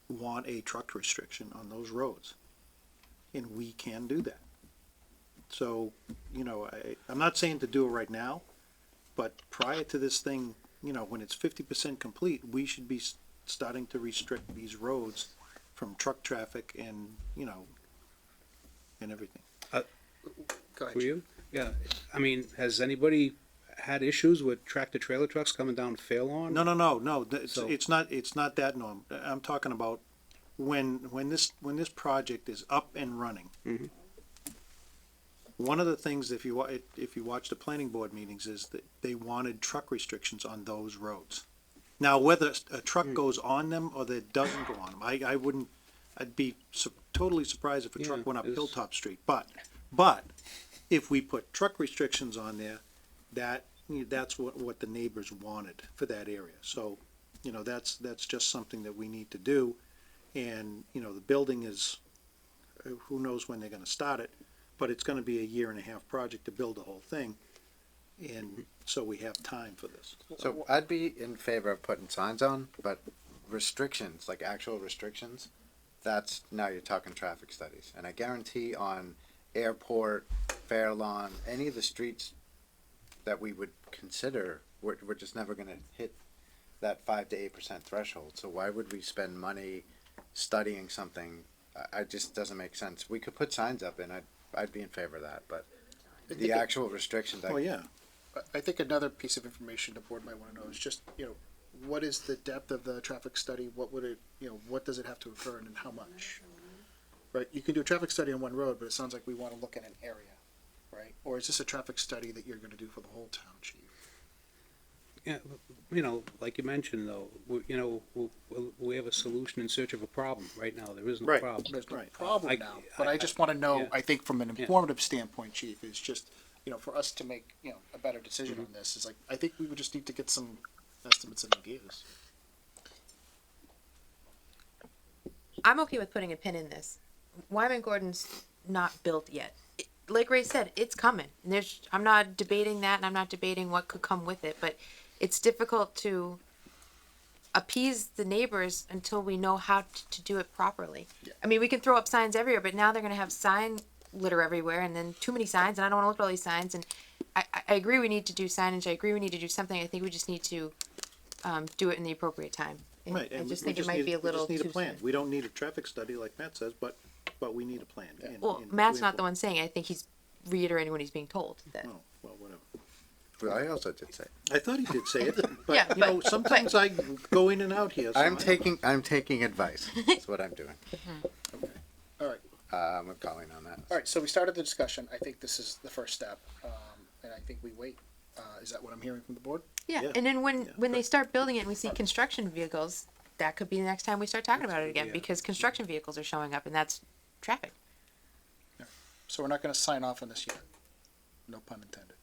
want a truck restriction on those roads. And we can do that. So, you know, I'm not saying to do it right now, but prior to this thing, you know, when it's 50% complete, we should be starting to restrict these roads from truck traffic and, you know, and everything. Go ahead. For you? Yeah, I mean, has anybody had issues with tractor trailer trucks coming down Fairlawn? No. So- It's not that, Norm. I'm talking about when this project is up and running. Mhm. One of the things, if you watch the planning board meetings, is that they wanted truck restrictions on those roads. Now, whether a truck goes on them or that doesn't go on them, I wouldn't, I'd be totally surprised if a truck Yeah, went up it's- Hilltop Street, but if we put truck restrictions on there, that's what the neighbors wanted for that area. So, you know, that's just something that we need to do. And, you know, the building is, who knows when they're gonna start it, but it's gonna be a 1.5-year project to build the whole thing. And so we have time for this. So I'd be in favor of putting signs on, but restrictions, like actual restrictions, that's, now you're talking traffic studies. And I guarantee on Airport, Fairlawn, any of the streets that we would consider, we're just never gonna hit that 5 to 8% threshold. So why would we spend money studying something? I just doesn't make sense. We could put signs up and I'd be in favor of that, but I think the actual restrictions, Oh, yeah. I think another piece of information the board might wanna know is just, you know, what is the depth of the traffic study? What would it, you know, what does it have to occur and how much? Right, you can do a traffic study on one road, but it sounds like we wanna look at an area, right? Or is this a traffic study that you're gonna do for the whole town, chief? Yeah, you know, like you mentioned though, we have a solution in search of a problem. Right now, there isn't a Right. problem. There's no Right. problem now, but I just wanna know, yeah. I think from an informative standpoint, chief, is just, you know, for us to make, you know, a better decision on this, is like, I think we would just need to get some estimates and ideas. I'm okay with putting a pin in this. Wyman Gordon's not built yet. Like Ray said, it's coming. I'm not debating that, and I'm not debating what could come with it, but it's difficult to appease the neighbors until we know how to do it properly. Yeah. I mean, we can throw up signs everywhere, but now they're gonna have sign litter everywhere, and then too many signs, and I don't wanna look at all these signs, and I agree we need to do signage, I agree we need to do something, I think we just need to, do it in the appropriate time. And Right, I and just we think it might be a we little just need a too plan. soon. We don't need a traffic study like Matt says, but we need a plan. And- Well, and Matt's we- not the one saying it. I think he's reiterating what he's being told. That Oh, well, whatever. well, I also did say. I thought he did say it, Yeah, but, you know, but- sometimes I go in and out here. so I'm I- taking advice. That's what I'm doing. All right. I'm calling on that. All right, so we started the discussion. I think this is the first step, and I think we wait. Is that what I'm hearing from the board? yeah. Yeah. And then when they start building it and we see construction vehicles, that could be the next time we start talking about it again, yeah. because construction vehicles are showing up, and that's traffic. So we're not going to sign off on this yet. No pun intended.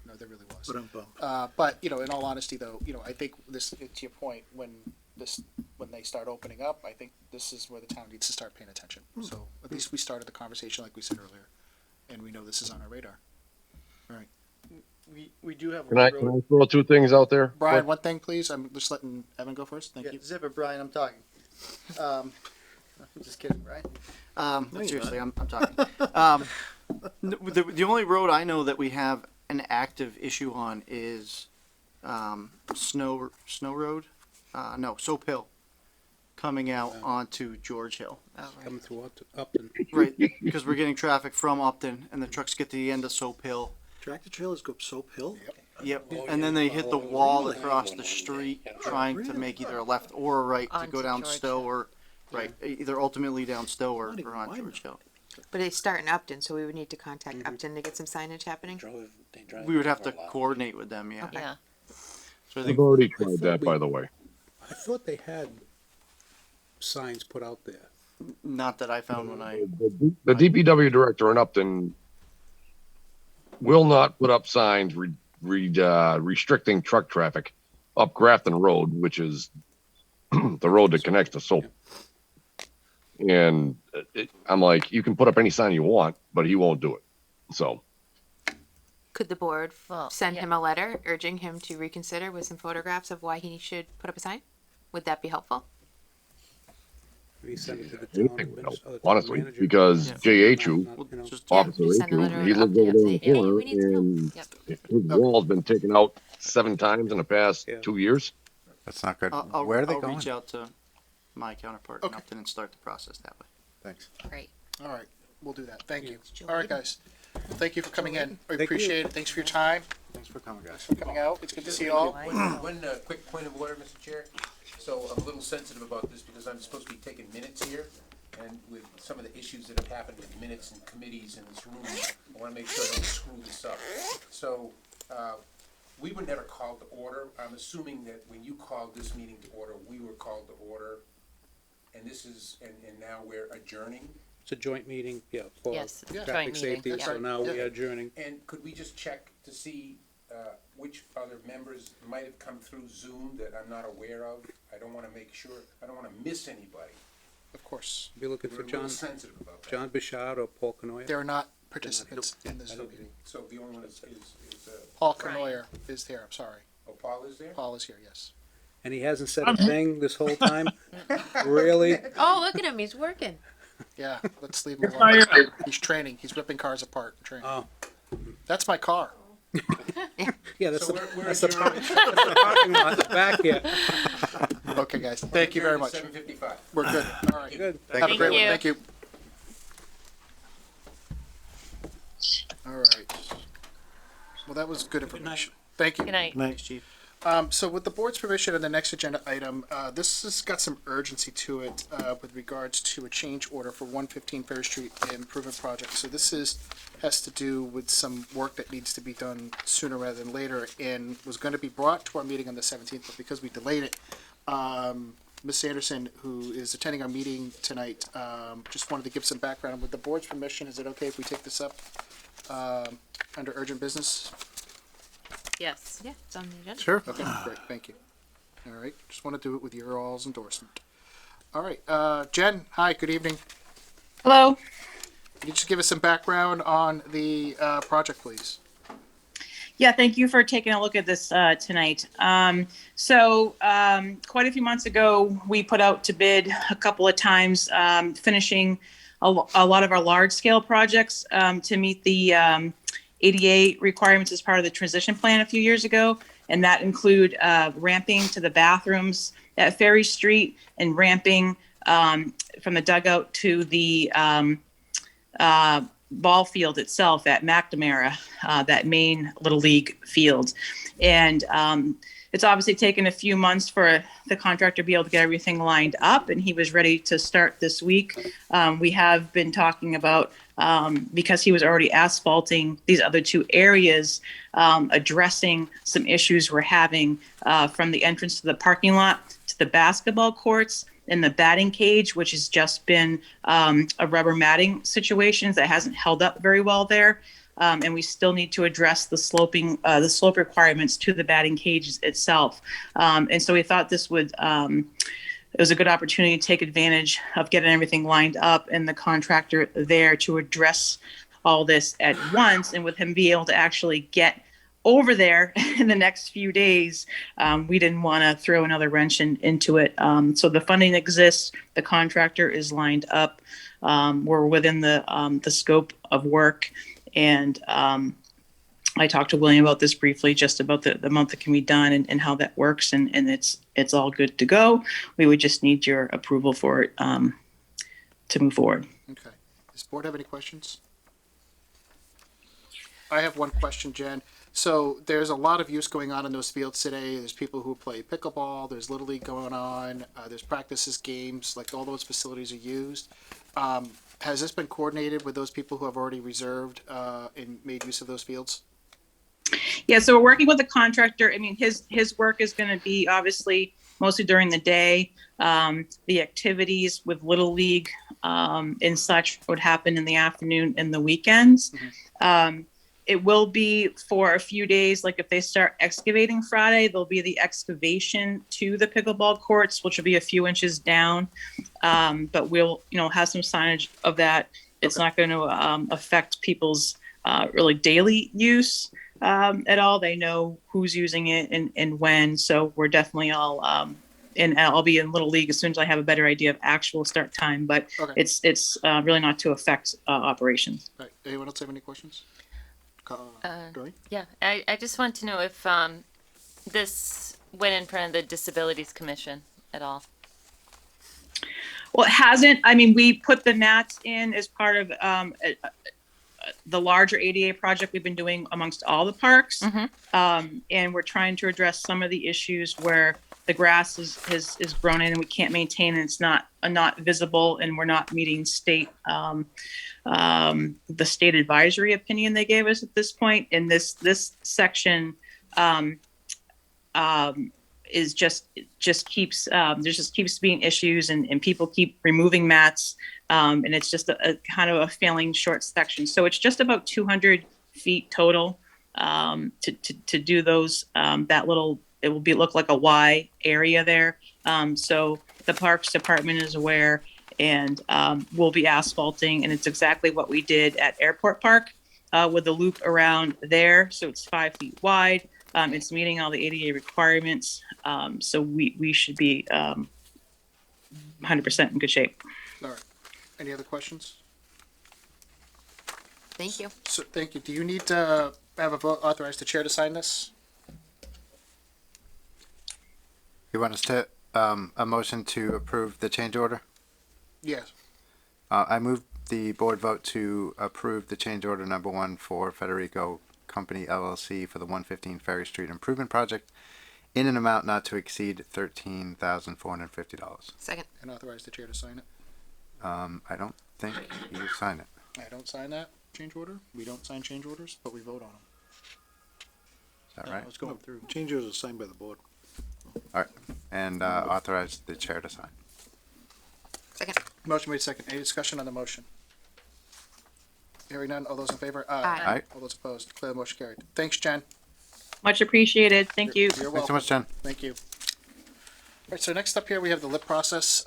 No, there really was. But I'm bummed. But you know, in all honesty, though, you know, I think this, to your point, when they start opening up, I think this is where the town needs to start paying attention. So at least we started the conversation, like we said earlier, and we know this is on our radar. All right, We do have. Can I throw two things out there? Brian, one thing, please. I'm just letting Evan go first. Thank Yeah, you. zip it, Brian, I'm talking. I'm just kidding, Brian. But you're seriously, I'm talking. The only road I know that we have an active issue on is, Snow Road? No, Soap Hill, coming out onto George Hill. Coming through Upton. Right, because we're getting traffic from Upton and the trucks get to the end of Soap Hill. Tractor trailers go up Soap Hill? Yep, and then they hit the wall across the street trying to make either a left or a right to Onto go down George Stowe or, right, either ultimately down Stowe or Not even on Wyman. George Hill. But they start in Upton, so we would need to contact Upton to get some signage happening. We would have to coordinate with them, yeah. Yeah. So I I've think, already I tried thought that, we- by the way. I thought they had signs put out there. not that I found when I, The DPW director in Upton will not put up signs restricting truck traffic up Grafton Road, which is the road that connects to Soap. And I'm like, you can put up any sign you want, but he won't do it. So Could the board Well, send yeah. him a letter urging him to reconsider with some photographs of why he should put up a sign? Would that be helpful? Resend it to the town anything would help, admin- or the town honestly, manager. because Yeah. JH, Not, you know, Just Officer just send a H, letter he of lives update over there in saying, the hey, corner, we need to know. and Yep. his wall's been taken out 7 times in the past Yeah. 2 years. That's not good. I'll Where are they I'll going? reach out to my counterpart in Okay. Upton and start the process that way. Thanks. Great. All right, we'll do that. Thank you. All right, guys. Thank you for coming in. I you. appreciate it. Thanks for your time, Thanks for coming, guys. for coming out. It's good to see you all. One quick point of order, Mr. Chair. So I'm a little sensitive about this because I'm supposed to be taking minutes here. And with some of the issues that have happened with minutes and committees in this room, I wanna make sure I don't screw this up. So, we were never called to order. I'm assuming that when you called this meeting to order, we were called to order. And this is, and now we're adjourning. It's a joint meeting, yeah, for Yes, it's a traffic joint meeting, safety, yeah. so now we Yeah. are adjourning. And could we just check to see, which other members might have come through Zoom that I'm not aware of? I don't wanna make sure, I don't wanna miss anybody. Of course. Be looking We're for a little John, sensitive about that. John Bouchard or Paul Canoia. There are not participants in this I don't- meeting. So the only one is Paul Canoyer is there, I'm sorry. oh, Paul is there? Paul is here, yes. And he hasn't said a thing this whole time? Really? Oh, look at him. He's working. Yeah, let's leave him alone. He's training. He's ripping cars apart and training. Oh, That's my car. yeah, that's So the, we're that's the adjourned. parking lot in the back here. Okay, guys. Thank you very much. 7:55. We're good. All right. Good. Have a great one. you. Thank you. All right. Well, that was good information. Thank you. Good night. Thanks, Chief. So with the board's permission on the next agenda item, this has got some urgency to it, with regards to a change order for 115 Fair Street improvement project. So this has to do with some work that needs to be done sooner rather than later, and was gonna be brought to our meeting on the 17th, but because we delayed it, Ms. Anderson, who is attending our meeting tonight, just wanted to give some background. With the board's permission, is it okay if we take this up, under urgent business? Yes. Yeah, it's on the agenda. Sure. Okay, great, thank you. All right, just want to do it with your all's endorsement. All right, Jen, hi, good evening. Hello. Can you just give us some background on the project, please? Yeah, thank you for taking a look at this tonight. Quite a few months ago, we put out to bid a couple of times, finishing a lot of our large scale projects to meet the ADA requirements as part of the transition plan a few years ago. And that include ramping to the bathrooms at Ferry Street and ramping from the dugout to the ball field itself at McNamara, that main Little League field. And it's obviously taken a few months for the contractor to be able to get everything lined up, and he was ready to start this week. We have been talking about, because he was already asphalting these other two areas, addressing some issues we're having from the entrance to the parking lot to the basketball courts and the batting cage, which has just been a rubber matting situation that hasn't held up very well there. And we still need to address the slope requirements to the batting cage itself. And so we thought this would, it was a good opportunity to take advantage of getting everything lined up and the contractor there to address all this at once. And with him being able to actually get over there in the next few days, we didn't want to throw another wrench into it. So the funding exists, the contractor is lined up, we're within the scope of work. And I talked to William about this briefly, just about the month that can be done and how that works, and it's all good to go. We would just need your approval for it to move forward. Okay. Does the board have any questions? I have one question, Jen. So there's a lot of use going on in those fields today. There's people who play pickleball, there's Little League going on, there's practices, games, like all those facilities are used. Has this been coordinated with those people who have already reserved and made use of those fields? Yeah, so we're working with the contractor. I mean, his work is going to be obviously mostly during the day. The activities with Little League and such would happen in the afternoon and the weekends. it will be for a few days. Like if they start excavating Friday, there'll be the excavation to the pickleball courts, which will be a few inches down. But we'll, have some signage of that. It's not going to affect people's really daily use at all. They know who's using it and when. So we're definitely all, and I'll be in Little League as soon as I have a better idea of actual start time. But Okay. it's really not to affect operations. Right. Anyone else have any questions? Doreen? Yeah, I just want to know if this went in front of the Disabilities Commission at all. Well, it hasn't. I mean, we put the mats in as part of the larger ADA project we've been doing amongst all the parks. And we're trying to address some of the issues where the grass is grown in and we can't maintain, and it's not visible, and we're not meeting the state advisory opinion they gave us at this point. And this section is just keeps being issues, and people keep removing mats, and it's just a kind of a failing short section. So it's just about 200 feet total to do those. That little, it will look like a Y area there. So the Parks Department is aware, and we'll be asphalting, and it's exactly what we did at Airport Park with the loop around there. So it's 5 feet wide. It's meeting all the ADA requirements. So we should be 100% in good shape. All right. Any other questions? Thank you. So, thank you. Do you need to have a vote authorize the chair to sign this? You want us to, a motion to approve the change order? Yes. I move the board vote to approve the change order number 1 for Federico Company LLC for the 115 Ferry Street Improvement Project in an amount not to exceed $13,450. Second. And authorize the chair to sign it. I don't think you sign it. I don't sign that change order. We don't sign change orders, but we vote on them. Is that right? Let's go through. Change orders are signed by the board. All right. And authorize the chair to sign. Second. Motion made second. Any discussion on the motion? Hearing none. All those in favor? Aye. Aye. All those opposed? Declare the motion carried. Thanks, Jen. Much appreciated. Thank you. You're Thanks welcome. so much, Jen. Thank you. All right, so next up here, we have the lip process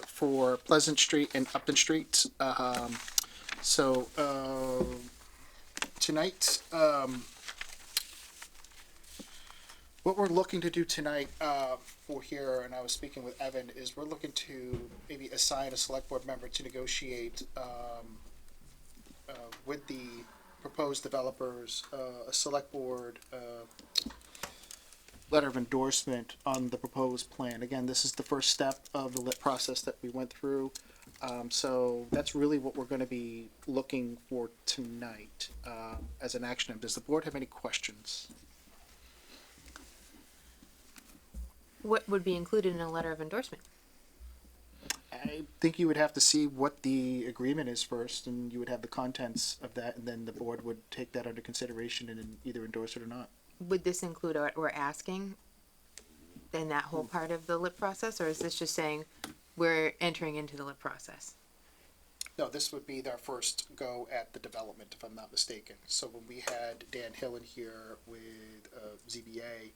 for Pleasant Street and Upton Street. Tonight, what we're looking to do tonight for here, and I was speaking with Evan, is we're looking to maybe assign a select board member to negotiate with the proposed developers a select board letter of endorsement on the proposed plan. Again, this is the first step of the lit process that we went through. So that's really what we're going to be looking for tonight as an action item. Does the board have any questions? What would be included in a letter of endorsement? I think you would have to see what the agreement is first, and you would have the contents of that, and then the board would take that under consideration and either endorse it or not. Would this include what we're asking in that whole part of the lip process, or is this just saying we're entering into the lip process? No, this would be our first go at the development, if I'm not mistaken. So when we had Dan Hill in here with ZBA,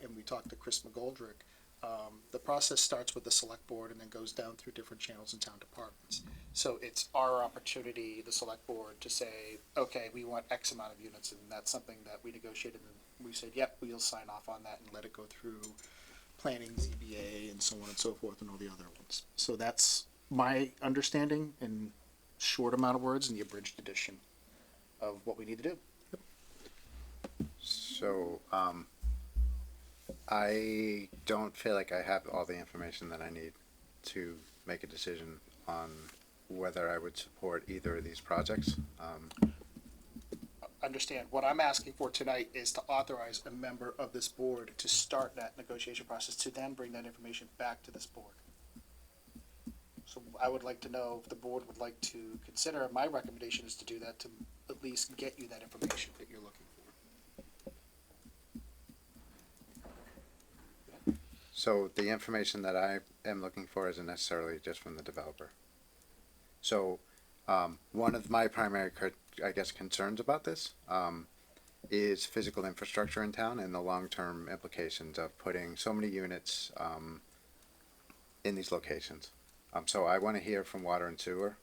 and we talked to Chris McGoldrick, the process starts with the select board and then goes down through different channels and town departments. So it's our opportunity, the select board, to say, okay, we want X amount of units, and that's something that we negotiated, and we said, yep, we'll sign off on that and let it go through planning, ZBA, and so on and so forth, and all the other ones. So that's my understanding in short amount of words in the abridged edition of what we need to do. So, I don't feel like I have all the information that I need to make a decision on whether I would support either of these projects. Understand, what I'm asking for tonight is to authorize a member of this board to start that negotiation process, to then bring that information back to this board. So I would like to know if the board would like to consider, my recommendation is to do that, to at least get you that information that you're looking for. So the information that I am looking for isn't necessarily just from the developer. So One of my primary, concerns about this, is physical infrastructure in town and the long-term implications of putting so many units, in these locations. So I want to hear from Water and Sewer,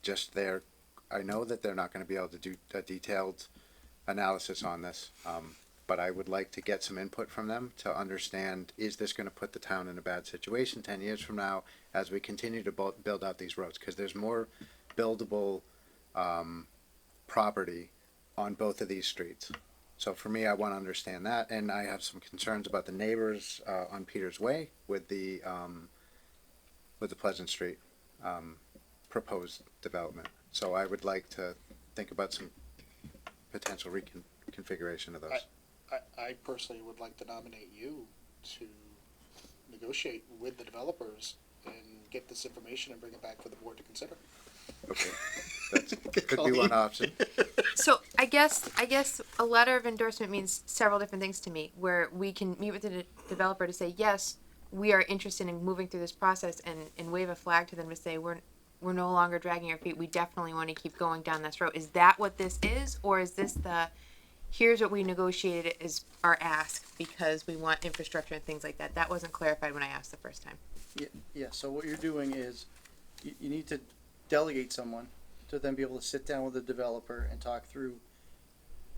just their, I know that they're not going to be able to do a detailed analysis on this, but I would like to get some input from them to understand, is this going to put the town in a bad situation 10 years from now as we continue to build out these roads? Because there's more buildable property on both of these streets. So for me, I want to understand that, and I have some concerns about the neighbors on Peters Way with the Pleasant Street proposed development. So I would like to think about some potential reconfiguration of those. I personally would like to nominate you to negotiate with the developers and get this information and bring it back for the board to consider. Okay, that could be one option. So I guess a letter of endorsement means several different things to me, where we can meet with the developer to say, yes, we are interested in moving through this process, and wave a flag to them to say, we're no longer dragging our feet. We definitely want to keep going down this road. Is that what this is? Or is this here's what we negotiated as our ask because we want infrastructure and things like that? That wasn't clarified when I asked the first time. Yeah, so what you're doing is, you need to delegate someone to then be able to sit down with the developer and talk through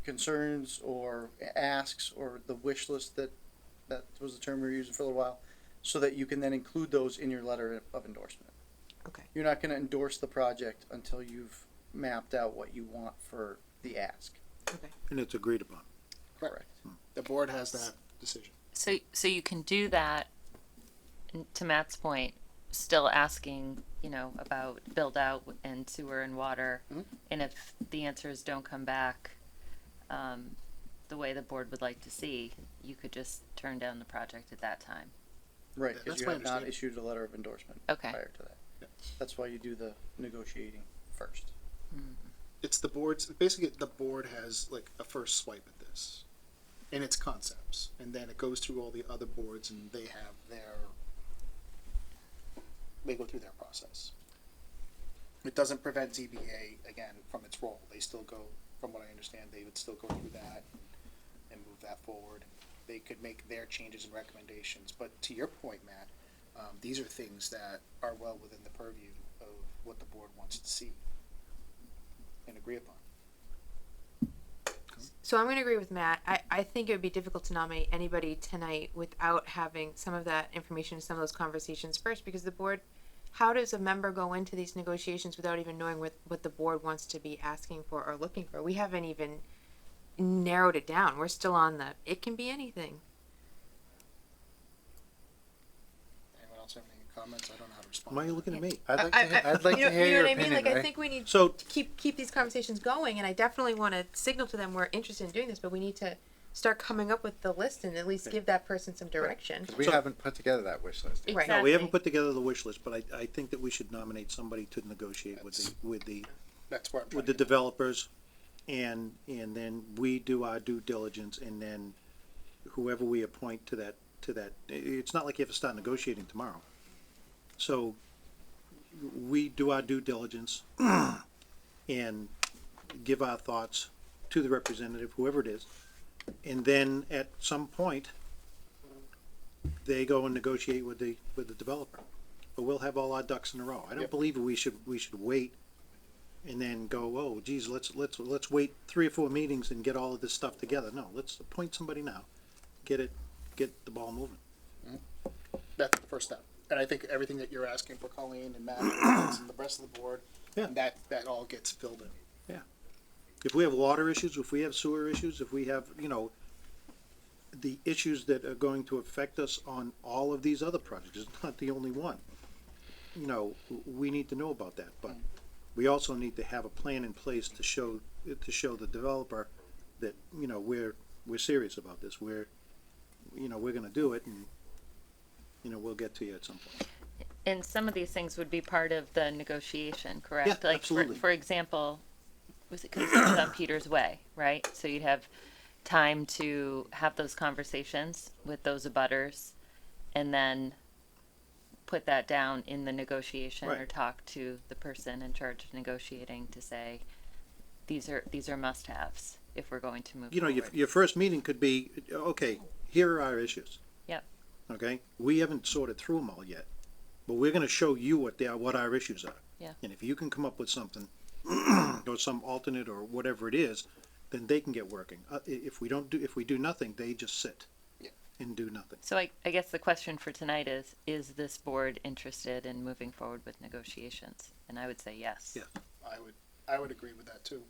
concerns or asks or the wish list that was the term we were using for a little while, so that you can then include those in your letter of endorsement. Okay. You're not gonna endorse the project until you've mapped out what you want for the ask. Okay. And it's agreed upon. Correct. The board has that decision. So you can do that, and to Matt's point, still asking, about build out and sewer and water. Mhm. And if the answers don't come back, the way the board would like to see, you could just turn down the project at that time. Right, That's because you my have not understanding. issued a letter of endorsement Okay. prior to that. Yeah. That's why you do the negotiating first. It's the board's, basically the board has like a first swipe at this in its concepts, and then it goes through all the other boards and they go through their process. It doesn't prevent ZBA again from its role. They still go, from what I understand, they would still go through that and move that forward. They could make their changes and recommendations, but to your point, Matt, these are things that are well within the purview of what the board wants to see and agree upon. So I'm going to agree with Matt. I think it would be difficult to nominate anybody tonight without having some of that information, some of those conversations first, because the board, how does a member go into these negotiations without even knowing what the board wants to be asking for or looking for? We haven't even narrowed it down. We're still on it can be anything. Anyone else have any comments? I don't know how to respond. Why are you looking at me? I'd like to hear you know your what I mean? opinion, Like, I Ray. think we need So- to keep these conversations going, and I definitely want to signal to them we're interested in doing this, but we need to start coming up with the list and at least give that person some direction. 'Cause we So- haven't put together that wish list. Right. No, we haven't put together the wish list, but I think that we should nominate somebody to negotiate with the That's where I'm trying with the to get. developers, and then we do our due diligence, and then whoever we appoint to that, it's not like you have to start negotiating tomorrow. So we do our due diligence and give our thoughts to the representative, whoever it is, and then at some point, they go and negotiate with the developer. But we'll have all our ducks in a row. I don't Yep. believe we should wait and then go, oh geez, let's wait 3 or 4 meetings and get all of this stuff together. No, let's appoint somebody now, get the ball moving. That's the first step. And I think everything that you're asking for, Colleen and Matt and the rest of the board, Yeah. that all gets filled in. If we have water issues, if we have sewer issues, if we have, the issues that are going to affect us on all of these other projects, it's not the only one. We need to know about that, but we also need to have a plan in place to show the developer that, we're serious about this, we're gonna do it, and, we'll get to you at some point. And some of these things would be part of the negotiation, correct? Yeah, Like, absolutely. For example, was it concerns on Peters Way, right? So you'd have time to have those conversations with those abutters, and then put that down in the negotiation or Right. talk to the person in charge of negotiating to say, these are must-haves if we're going to move You know, forward. your first meeting could be, okay, here are our issues. Yep. Okay, we haven't sorted through them all yet, but we're gonna show you what our issues are. Yeah. And if you can come up with something, or some alternate or whatever it is, then they can get working. If we do nothing, they just sit. Yeah. And do nothing. So I guess the question for tonight is this board interested in moving forward with negotiations? And I would say yes. Yeah. I would agree with that too.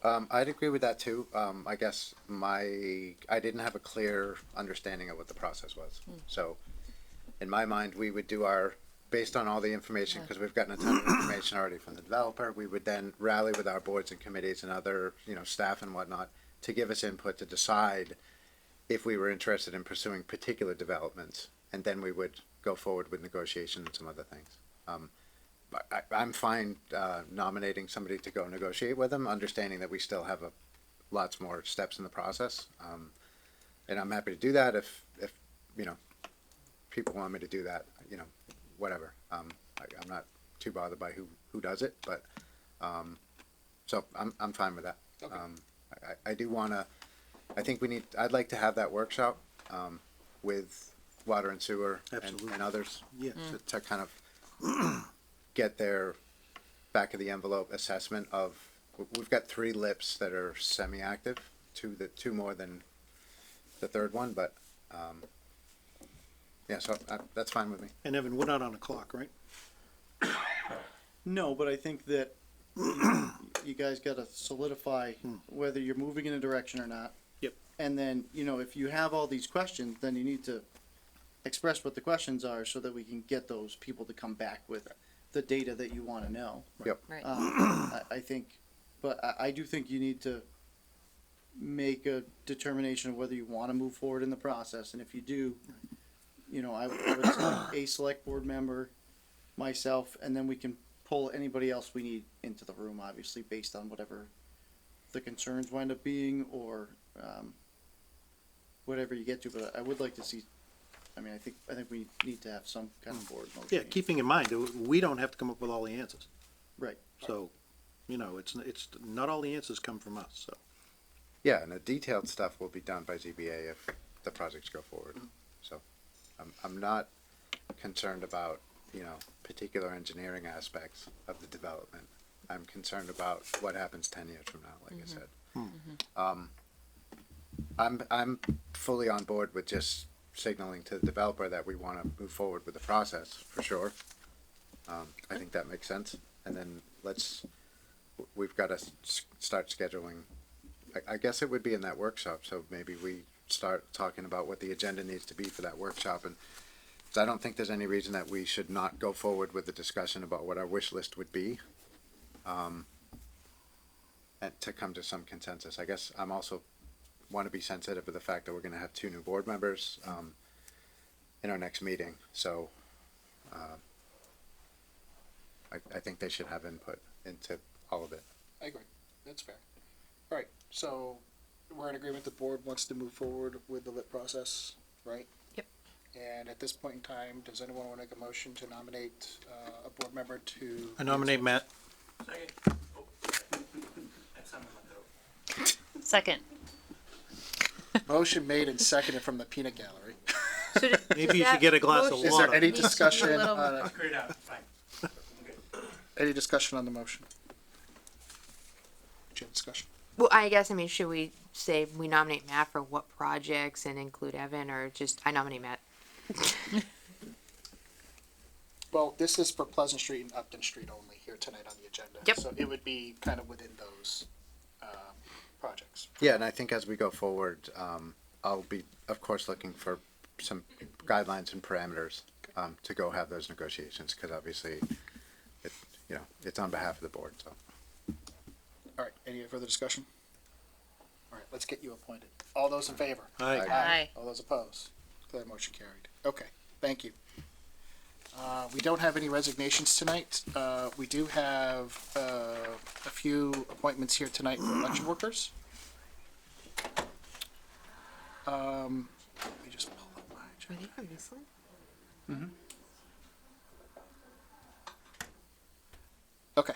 I'd agree with that too. I guess I didn't have a clear understanding of what the process was. So in my mind, we would do based on all the information, because we've gotten a ton of information already from the developer, we would then rally with our boards and committees and other, staff and whatnot to give us input to decide if we were interested in pursuing particular developments. And then we would go forward with negotiations and some other things. I'm fine nominating somebody to go negotiate with them, understanding that we still have lots more steps in the process. And I'm happy to do that if people want me to do that, whatever. I'm not too bothered by who does it, but so I'm fine with that. Okay. I do want to. I'd like to have that workshop with water and sewer Absolutely. and others Yes. to kind of get their back of the envelope assessment of. We've got 3 lips that are semi-active, two more than the third one, but yeah, so that's fine with me. And Evan, we're not on a clock, right? No, but I think that you guys gotta solidify whether you're moving in a direction or not. Yep. And then, if you have all these questions, then you need to express what the questions are so that we can get those people to come back with the data that you wanna know. Yep. Right. I think, but I do think you need to make a determination of whether you wanna move forward in the process, and if you do, I would select a select board member, myself, and then we can pull anybody else we need into the room, obviously, based on whatever the concerns wind up being, or, whatever you get to, but I would like to see, I think we need to have some kind of board motion. Yeah, keeping in mind, we don't have to come up with all the answers. Right. So, it's not all the answers come from us, so. Yeah, and the detailed stuff will be done by ZBA if the projects go forward. So I'm not concerned about, particular engineering aspects of the development. I'm concerned about what happens 10 years from now, like I said. I'm fully on board with just signaling to the developer that we want to move forward with the process, for sure. I think that makes sense. And then we've got to start scheduling. I guess it would be in that workshop, so maybe we start talking about what the agenda needs to be for that workshop. And I don't think there's any reason that we should not go forward with the discussion about what our wish list would be, and to come to some consensus. I guess I'm also want to be sensitive to the fact that we're going to have 2 new board members in our next meeting. So I think they should have input into all of it. I agree. That's fair. All right. So we're in agreement. The board wants to move forward with the lit process, right? Yep. And at this point in time, does anyone want to make a motion to nominate a board member to? I nominate Matt. Second. Motion made and seconded from the peanut gallery. Maybe you should get a glass of Is water. there any Needs to be a discussion little- on any discussion on the motion? Do you have discussion? Well, I guess, should we say we nominate Matt for what projects and include Evan, or just, I nominate Matt? Well, this is for Pleasant Street and Upton Street only here tonight on the agenda. Yep. So it would be kind of within those projects. Yeah, and I think as we go forward, I'll be, of course, looking for some guidelines and parameters to go have those negotiations, because obviously, it's on behalf of the board. So. All right, any further discussion? All right, let's get you appointed. All those in favor? Aye. Aye. All those opposed? Declare motion carried. Okay, thank you. We don't have any resignations tonight. We do have a few appointments here tonight for election workers. Let me just pull up my agenda. Are they from Eastland? Okay.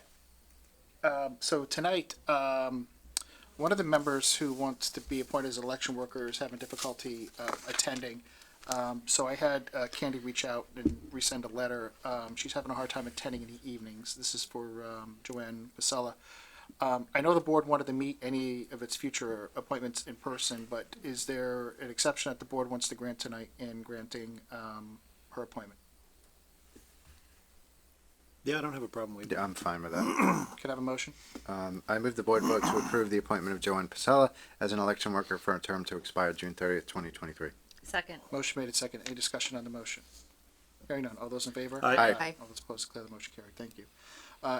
So tonight, one of the members who wants to be appointed as an election worker is having difficulty attending. So I had Candy reach out and resend a letter. She's having a hard time attending in the evenings. This is for Joanne Pasella. I know the board wanted to meet any of its future appointments in person, but is there an exception that the board wants to grant tonight in granting her appointment? Yeah, I don't have a problem with it. Yeah, I'm fine with that. Could I have a motion? I move the board vote to approve the appointment of Joanne Pasella as an election worker for a term to expire June 30th, 2023. Second. Motion made and second. Any discussion on the motion? Hearing none. All those in favor? Aye. Aye. All those opposed, declare the motion carried. Thank you.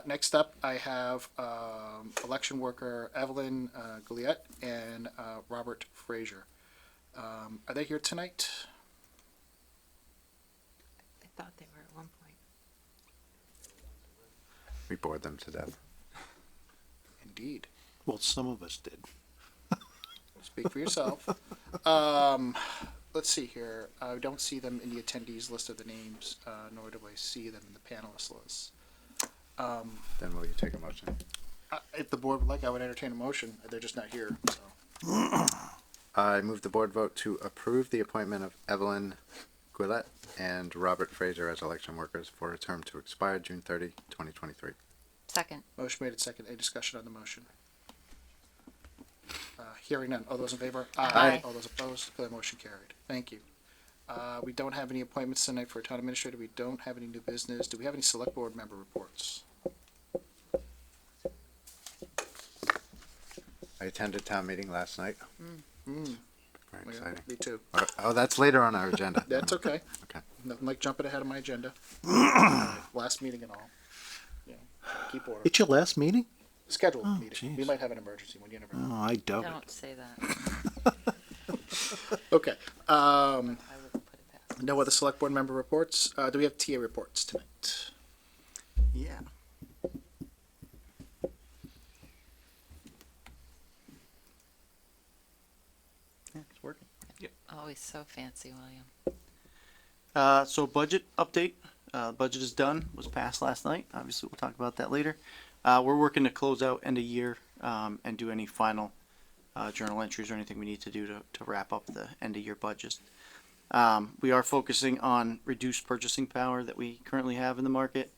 Next up, I have election worker Evelyn Gouliet and Robert Frazier. Are they here tonight? I thought they were at one point. We bored them to death. Indeed. Well, some of us did. Speak for yourself. Let's see here. I don't see them in the attendees list of the names, nor do I see them in the panelist list. Then will you take a motion? If the board would like, I would entertain a motion. They're just not here, so. I move the board vote to approve the appointment of Evelyn Goulet and Robert Fraser as election workers for a term to expire June 30, 2023. Second. Motion made and second. Any discussion on the motion? Hearing none. All those in favor? Aye. All those opposed? Declare the motion carried. Thank you. We don't have any appointments tonight for town administrator. We don't have any new business. Do we have any select board member reports? I attended town meeting last night. Very Yeah, exciting. me too. Oh, that's later on our agenda. That's okay. Okay. Nothing like jumping ahead of my agenda. Last meeting and all. Yeah, keep order. It's your last meeting? Scheduled Oh, meeting. jeez. We might have an emergency one. You never know. Oh, I doubt it. Don't say that. Okay. I wouldn't put it past. No other select board member reports. Do we have TA reports tonight? Yeah. Yeah, it's working. Always so fancy, William. So budget update. Budget is done. Was passed last night. Obviously, we'll talk about that later. We're working to close out end of year and do any final journal entries or anything we need to do to wrap up the end of year budget. We are focusing on reduced purchasing power that we currently have in the market.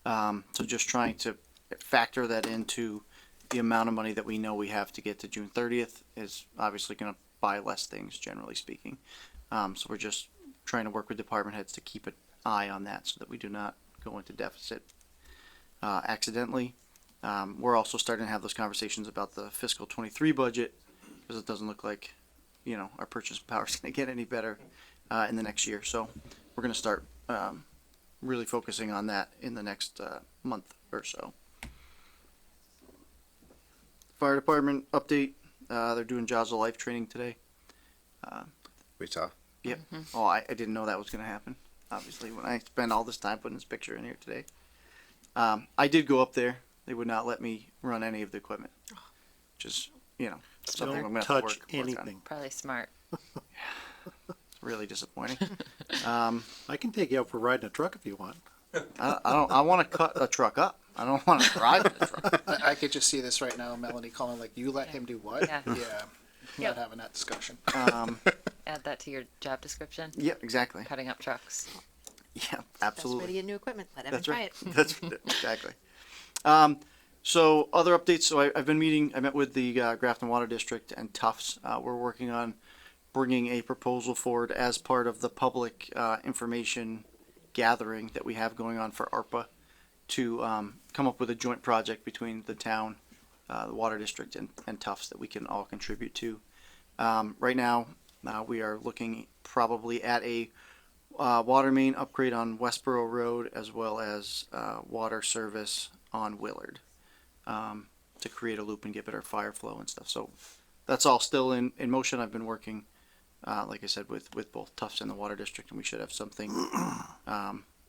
So just trying to factor that into the amount of money that we know we have to get to June 30th is obviously going to buy less things, generally speaking. So we're just trying to work with department heads to keep an eye on that so that we do not go into deficit accidentally. We're also starting to have those conversations about the fiscal 23 budget because it doesn't look like, our purchasing power is going to get any better in the next year. So we're going to start really focusing on that in the next month or so. Fire department update. They're doing Jaws of Life training today. We saw. Yep. Oh, I didn't know that was going to happen. Obviously, when I spent all this time putting this picture in here today. I did go up there. They would not let me run any of the equipment, which is, something I'm Don't going to have to touch work on. anything. Probably smart. It's really disappointing. I can take you out for riding a truck if you want. I want to cut a truck up. I don't want to drive the truck. I could just see this right now. Melanie calling like, "You let him do what?" Yeah. Yeah. Yep. Not having that discussion. Add that to your job description. Yeah, exactly. Cutting up trucks. Yeah, That's way to absolutely. get new equipment. Let him That's try right. it. That's exactly. So other updates. So I met with the Grafton Water District and Tufts. We're working on bringing a proposal forward as part of the public information gathering that we have going on for ARPA to come up with a joint project between the town, the Water District, and Tufts that we can all contribute to. Right now, we are looking probably at a water main upgrade on Westboro Road as well as water service on Willard to create a loop and get better fire flow and stuff. So that's all still in motion. I've been working, like I said, with both Tufts and the Water District, and we should have something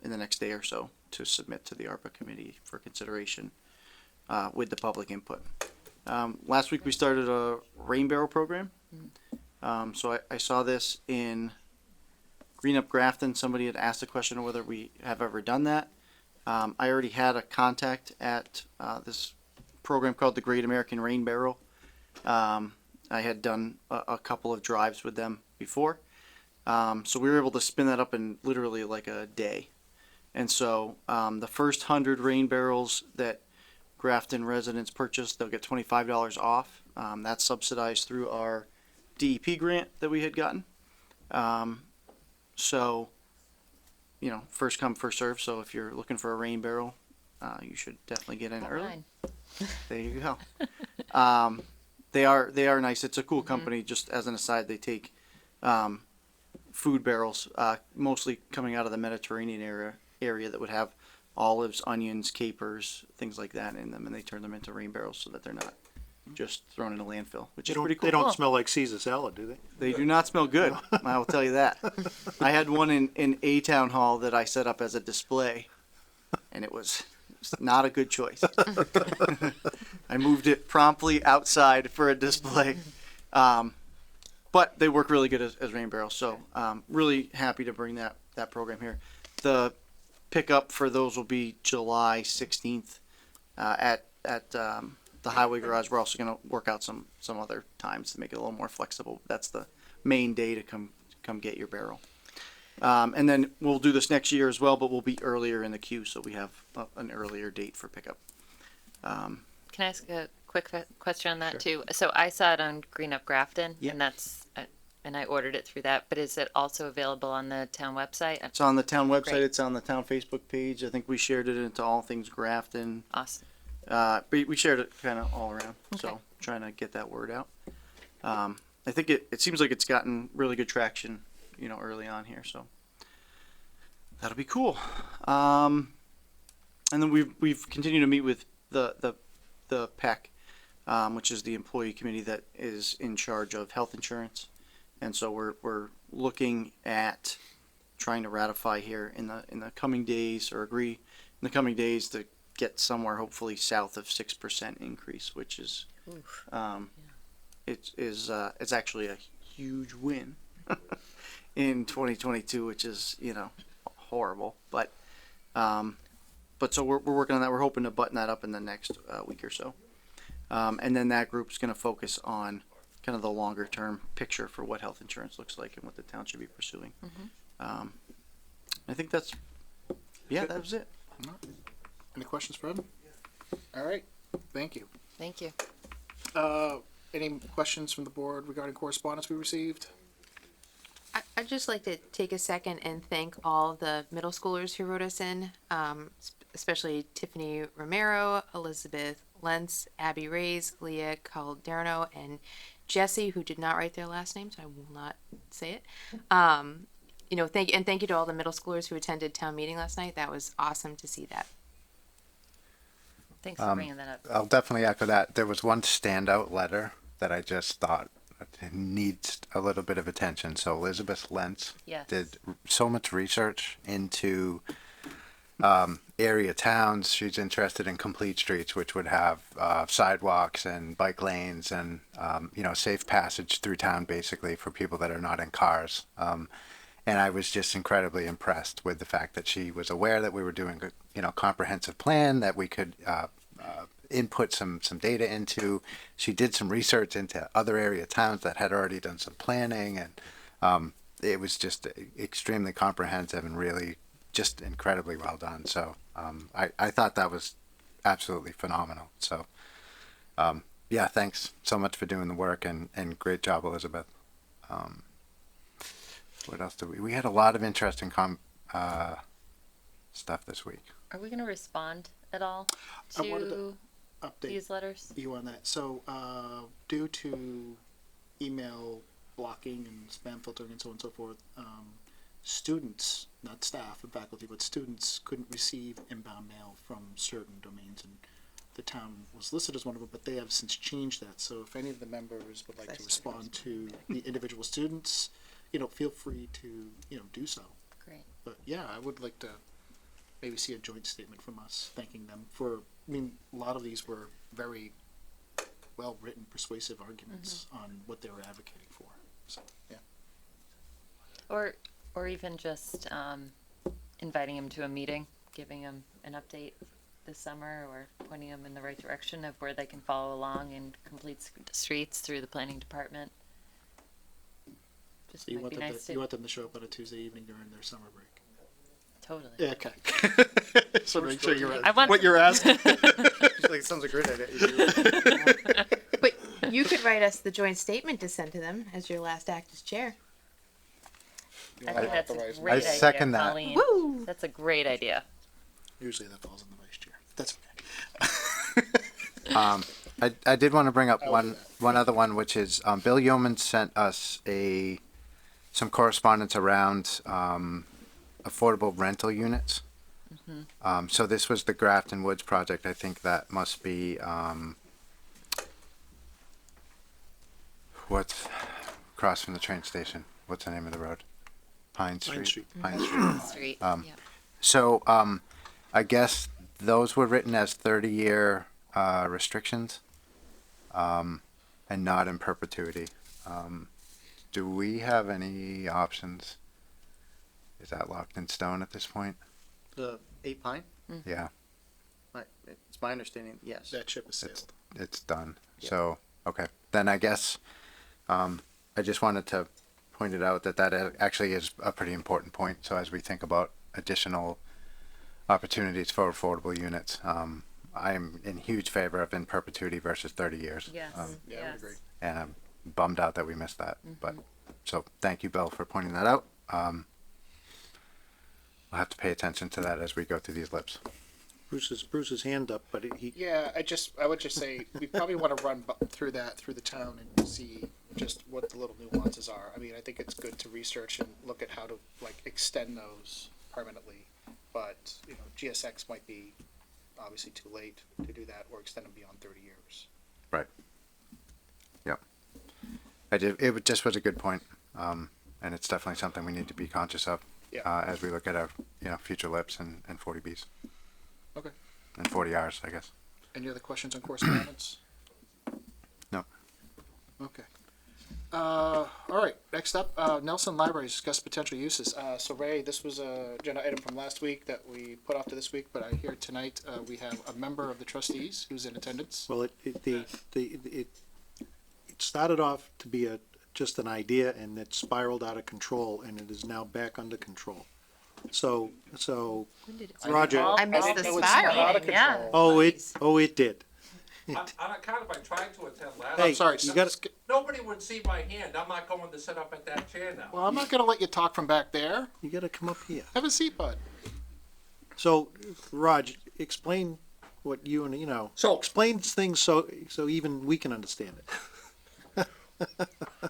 in the next day or so to submit to the ARPA committee for consideration with the public input. Last week we started a rain barrel program. So I saw this in Green Up Grafton, somebody had asked a question of whether we have ever done that. I already had a contact at this program called the Great American Rain Barrel. I had done a couple of drives with them before. So we were able to spin that up in literally like a day. And so the first 100 rain barrels that Grafton residents purchase, they'll get $25 off. That's subsidized through our DEP grant that we had gotten. So, you know, first come, first serve. So if you're looking for a rain barrel, you should definitely get in early. Fine. There you go. They are nice. It's a cool company. Just as an aside, they take food barrels, mostly coming out of the Mediterranean area that would have olives, onions, capers, things like that in them, and they turn them into rain barrels so that they're not just thrown in a landfill, which is pretty cool. They don't smell like Caesar salad, do they? They do not smell good. I will tell you that. I had one in A Town Hall that I set up as a display, and it was not a good choice. I moved it promptly outside for a display. But they work really good as rain barrels. So really happy to bring that program here. The pickup for those will be July 16th at the Highway Garage. We're also going to work out some other times to make it a little more flexible. That's the main day to come get your barrel. And then we'll do this next year as well, but we'll be earlier in the queue, so we have an earlier date for pickup. Can I ask a quick question on that Sure. too? So I saw it on Green Up Grafton, Yeah. and and I ordered it through that. But is it also available on the town website? It's on the town website. Great. It's on the town Facebook page. I think we shared it into All Things Grafton. Awesome. We shared it kind of all around, Okay. so trying to get that word out. I think it seems like it's gotten really good traction, you know, early on here, so that'll be cool. And then we've continued to meet with the PEC, which is the employee committee that is in charge of health insurance, and so we're looking at trying to ratify here in the coming days, or agree in the coming days to get somewhere hopefully south of 6% increase, which is it's actually a huge win in 2022, which is, you know, horrible, but so we're working on that. We're hoping to button that up in the next week or so, and then that group's going to focus on kind of the longer term picture for what health insurance looks like and what the town should be pursuing. I think that was it. Any questions for him? All right, thank you. Thank you. Any questions from the board regarding correspondence we received? I'd just like to take a second and thank all the middle schoolers who wrote us in, especially Tiffany Romero, Elizabeth Lentz, Abby Reyes, Leah Calderno, and Jesse, who did not write their last name, so I will not say it. You know, thank you to all the middle schoolers who attended town meeting last night. That was awesome to see that. Thanks for bringing that up. I'll definitely echo that. There was one standout letter that I just thought needs a little bit of attention. So Elizabeth Lentz Yes. did so much research into area towns. She's interested in complete streets, which would have sidewalks and bike lanes and you know, safe passage through town, basically, for people that are not in cars. And I was just incredibly impressed with the fact that she was aware that we were doing a, you know, comprehensive plan that we could input some data into. She did some research into other area towns that had already done some planning, and it was just extremely comprehensive and really just incredibly well done. So I thought that was absolutely phenomenal. So yeah, thanks so much for doing the work, and great job, Elizabeth. What else did we had a lot of interesting stuff this week. Are we going to respond at all I wanted to to update these letters? you on that. So, due to email blocking and spam filtering and so on and so forth, students, not staff and faculty, but students couldn't receive inbound mail from certain domains, and the town was listed as one of them, but they have since changed that. So if any of the members would like to respond to the individual students, you know, feel free to, you know, do so. Great. But yeah, I would like to maybe see a joint statement from us thanking them for, I mean, a lot of these were very well written, persuasive arguments on what they were advocating for. So, yeah. Or Or even just inviting him to a meeting, giving him an update this summer, or pointing them in the right direction of where they can follow along and complete streets through the planning department. Just You might want be them nice to, you want them to show up on a Tuesday evening during their summer break. totally. Yeah, okay. So make sure you're, I want what you're asking. Like, sounds a great idea. But you could write us the joint statement to send to them as your last act as chair. I think that's a Authorize me. great idea, second that. Colleen. Woo! That's a great idea. Usually that falls on the vice chair. That's okay. I did want to bring up I will one do that. other one, which is Bill Yeoman sent us some correspondence around affordable rental units. So this was the Grafton Woods project. I think that must be what's across from the train station. What's the name of the road? Pine Street. Street. Pine Street. Street. Yeah. Yeah. So I guess those were written as 30-year restrictions, and not in perpetuity. Do we have any options? Is that locked in stone at this point? The 8 Pine? Yeah, It's my understanding, yes. That ship is sailed. it's done. Yeah. So, okay. Then I guess I just wanted to point it out that actually is a pretty important point. So as we think about additional opportunities for affordable units, I am in huge favor of in perpetuity versus 30 years. Yes. Yeah, I yes. would agree. And I'm bummed out that we missed that. But so thank you, Bill, for pointing that out. We'll have to pay attention to that as we go through these lips. Bruce's hand up, but he, Yeah, I would just say, we probably want to run through the town and see just what the little nuances are. I mean, I think it's good to research and look at how to, like, extend those permanently. But, you know, GSX might be obviously too late to do that, or extend them beyond 30 years. Right. Yep. It just was a good point. And it's definitely something we need to be conscious of. Yeah. As we look at our, future lips and 40Bs Okay. and 40Rs, I guess. Any other questions on correspondence? No. Okay. All right, next up, Nelson Library, discuss potential uses. So Ray, this was a agenda item from last week that we put off to this week, but I hear tonight, we have a member of the trustees who's in attendance. well, it started off to be just an idea, and it spiraled out of control, and it is now back under control. So Roger, I missed the didn't know it spiraled out of spiraling, yeah. control. it did. On account of I tried to attend last. Hey, I'm sorry, you gotta, Nobody would see my hand. I'm not going to sit up at that chair now. Well, I'm not gonna let you talk from back there. you gotta come up here. Have a seat, bud. So, Raj, explain what you and, So- explain things so even we can understand it.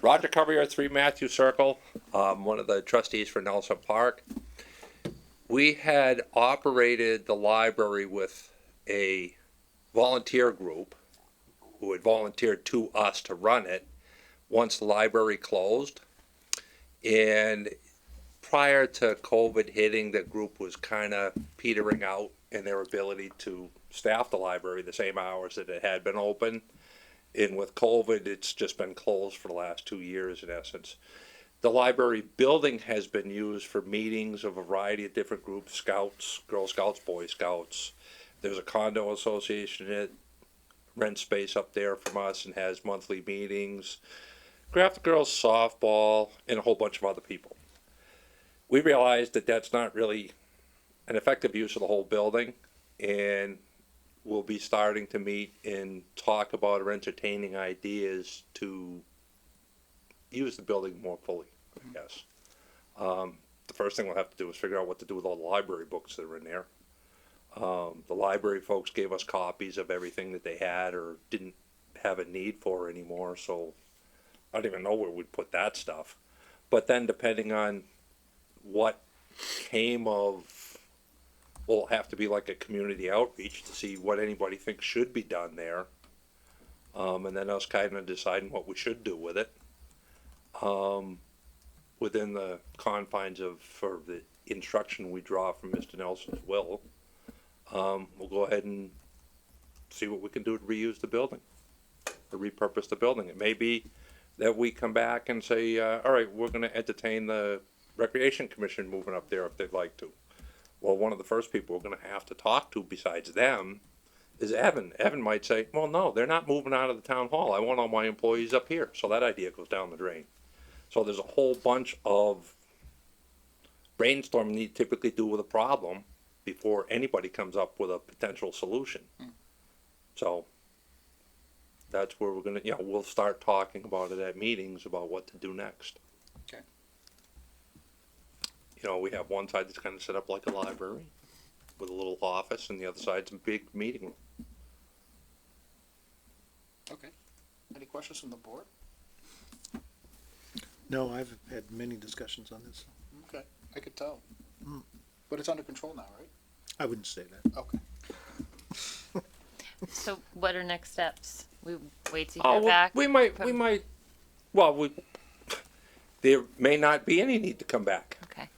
Roger Courier, 3 Matthew Circle, one of the trustees for Nelson Park. We had operated the library with a volunteer group who had volunteered to us to run it once the library closed. And prior to COVID hitting, the group was kind of petering out in their ability to staff the library the same hours that it had been open. And with COVID, it's just been closed for the last 2 years in essence. The library building has been used for meetings of a variety of different groups, Scouts, Girl Scouts, Boy Scouts. There's a condo association that rents space up there from us and has monthly meetings. Graphic Girls softball, and a whole bunch of other people. We realized that that's not really an effective use of the whole building, and we'll be starting to meet and talk about or entertaining ideas to use the building more fully, I guess. The first thing we'll have to do is figure out what to do with all the library books that are in there. The library folks gave us copies of everything that they had or didn't have a need for anymore, so I don't even know where we'd put that stuff. But then depending on what came of, will have to be like a community outreach to see what anybody thinks should be done there. And then us kind of deciding what we should do with it. Within the confines of for the instruction we draw from Mr. Nelson's will, we'll go ahead and see what we can do to reuse the building, or repurpose the building. It may be that we come back and say, all right, we're going to entertain the Recreation Commission moving up there if they'd like to. Well, one of the first people we're gonna have to talk to besides them is Evan. Evan might say, well, no, they're not moving out of the town hall. I want all my employees up here. So that idea goes down the drain. So there's a whole bunch of brainstorming you typically do with a problem before anybody comes up with a potential solution. So that's where we're gonna, we'll start talking about it at meetings about what to do next. Okay. We have one side that's kind of set up like a library with a little office, and the other side's a big meeting room. Okay. Any questions from the board? No, I've had many discussions on this. Okay, I could tell. But it's under control now, right? I wouldn't say that. Okay. So what are next steps? We wait to Oh, hear well, back? we might, well, there may not be any need to come back. Okay.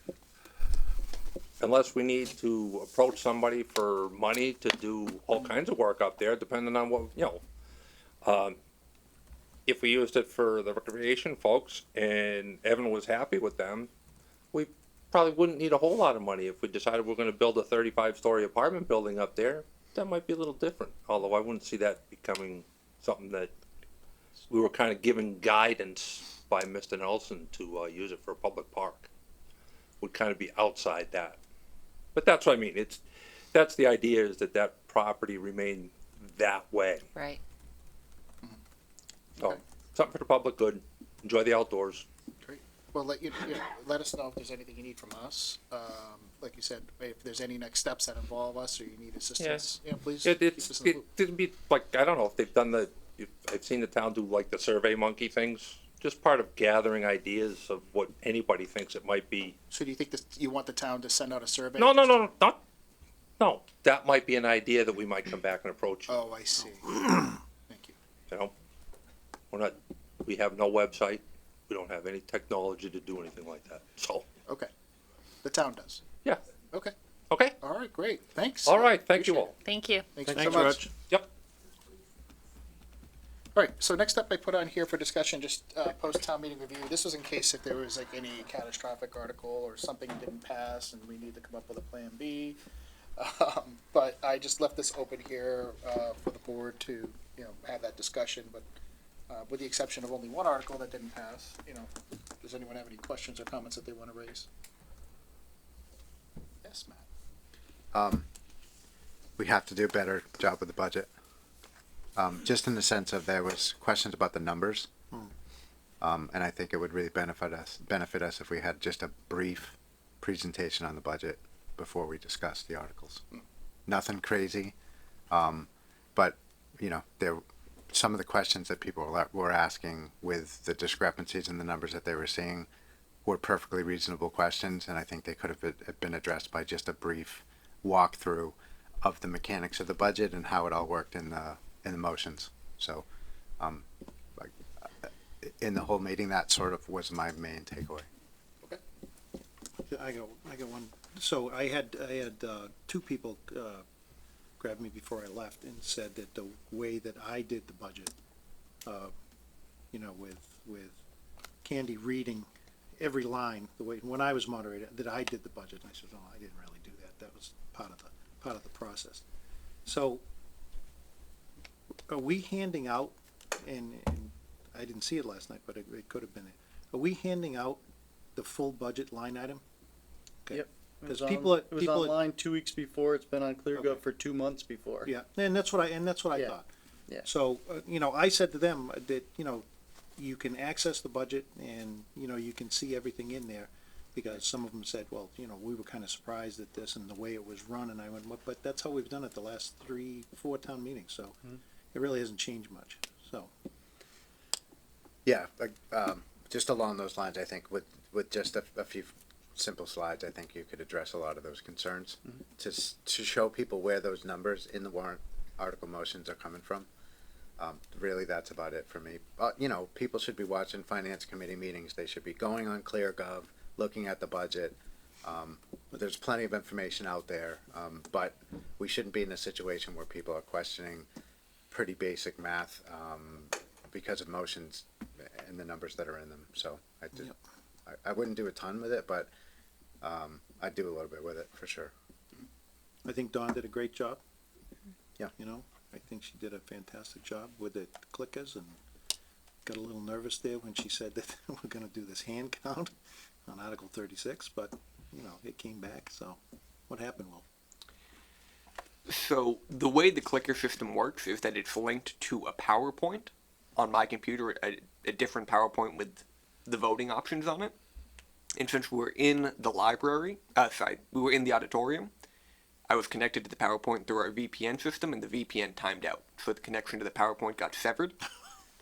Unless we need to approach somebody for money to do all kinds of work up there, depending on what, if we used it for the recreation folks and Evan was happy with them, we probably wouldn't need a whole lot of money. If we decided we're gonna build a 35-story apartment building up there, that might be a little different, although I wouldn't see that becoming something that we were kind of given guidance by Mr. Nelson to use it for a public park. Would kind of be outside that. But that's what I mean, that's the idea, is that property remain that way. Right. So, something for the public good, enjoy the outdoors. Great. Well, let us know if there's anything you need from us. Like you said, if there's any next steps that involve us or you need assistance, please keep us in the loop. It'd be like, I don't know if they've done I've seen the town do like the Survey Monkey things, just part of gathering ideas of what anybody thinks it might be. So do you think that you want the town to send out a survey? No, that might be an idea that we might come back and approach you. Oh, I see. Thank you. We have no website, we don't have any technology to do anything like that, so. Okay. The town does. Yeah. Okay. Okay. All right, great. Thanks. All right, thank you Appreciate all. Thank you. Thanks so Thanks, much. Raj. Yep. All right, so next up I put on here for discussion, just post-town meeting review. This was in case if there was like any catastrophic article or something didn't pass and we need to come up with a plan B. But I just left this open here for the board to, have that discussion, but with the exception of only one article that didn't pass, does anyone have any questions or comments that they want to raise? Yes, Matt. We have to do a better job with the budget. Just in the sense of there was questions about the numbers. And I think it would really benefit us if we had just a brief presentation on the budget before we discuss the articles. Nothing crazy. But, some of the questions that people were asking with the discrepancies in the numbers that they were seeing were perfectly reasonable questions, and I think they could have been addressed by just a brief walkthrough of the mechanics of the budget and how it all worked in the motions. So, in the whole meeting, that sort of was my main takeaway. I got one. So I had two people grabbed me before I left and said that the way that I did the budget, with Candy reading every line, the way when I was moderator, that I did the budget. And I said, no, I didn't really do that. That was part of the process. So are we handing out, and I didn't see it last night, but it could have been it. Are we handing out the full budget line item? Okay. Yep. Because It was online 2 weeks before. It's been on ClearGov for 2 months before. Yeah, and that's what I Yeah. thought. Yeah. So, I said to them that, you can access the budget and, you can see everything in there. Because some of them said, well, we were kind of surprised at this and the way it was run. And I went, but that's how we've done it the last 3-4 town meetings. So it really hasn't changed much. So. Yeah, just along those lines, I think with just a few simple slides, I think you could address a lot of those concerns to show people where those numbers in the warrant article motions are coming from. Really, that's about it for me. People should be watching finance committee meetings. They should be going on ClearGov, looking at the budget. There's plenty of information out there, but we shouldn't be in a situation where people are questioning pretty basic math because of motions and the numbers that are in them. So I wouldn't do a ton with it, but, I'd do a little bit with it for sure. I think Dawn did a great job. Yeah. You know, I think she did a fantastic job with the clickers, and got a little nervous there when she said that we're gonna do this hand count on Article 36, but, you know, it came back, so what happened, Will? So the way the clicker system works is that it's linked to a PowerPoint on my computer, a different PowerPoint with the voting options on it. And since we were in the library, we were in the auditorium, I was connected to the PowerPoint through our VPN system, and the VPN timed out. So the connection to the PowerPoint got severed.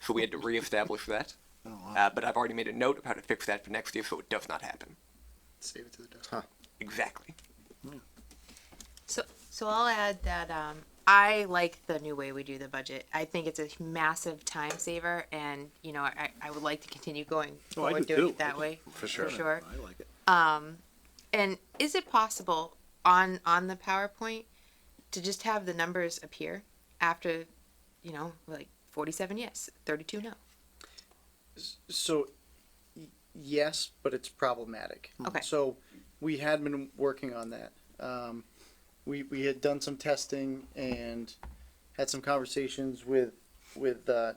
So we had to reestablish that. Oh, wow. But I've already made a note of how to fix that for next year so it does not happen. Save it to the desk. Exactly. So I'll add that I like the new way we do the budget. I think it's a massive time saver, and you know I would like to continue going Oh, I forward do doing too. it that way For sure. For sure. I like it. And is it possible on the PowerPoint to just have the numbers appear after, you know, like 47 yes, 32 no? So, yes, but it's problematic. Okay. So, we had been working on that. We had done some testing and had some conversations with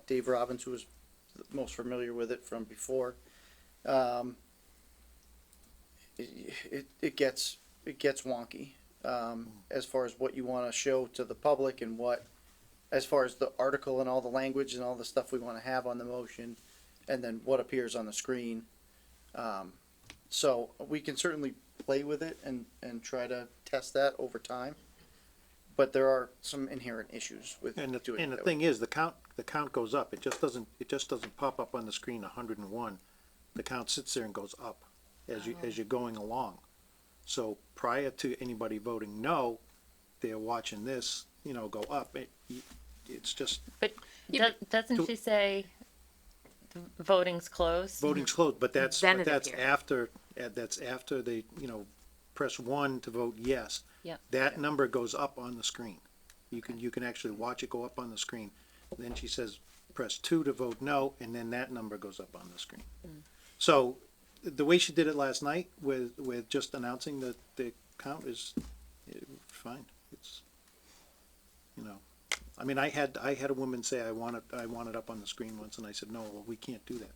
Dave Robbins, who was most familiar with it from before. It gets wonky as far as what you want to show to the public and what, as far as the article and all the language and all the stuff we want to have on the motion, and then what appears on the screen. So we can certainly play with it and try to test that over time. But there are some inherent issues with And doing the it. thing is, the count goes up. It just doesn't pop up on the screen 101. The count sits there and goes up as you're going along. So prior to anybody voting no, they're watching this, you know, go up. It's just But doesn't she say the voting's closed? voting's closed, but that's Then it appears. after they, you know, press 1 to vote yes. Yep. That number goes up on the screen. You can actually watch it go up on the screen. Then she says press 2 to vote no, and then that number goes up on the screen. So the way she did it last night with just announcing that the count is fine. It's, you know, I mean, I had a woman say I want it up on the screen once, and I said, no, well, we can't do that.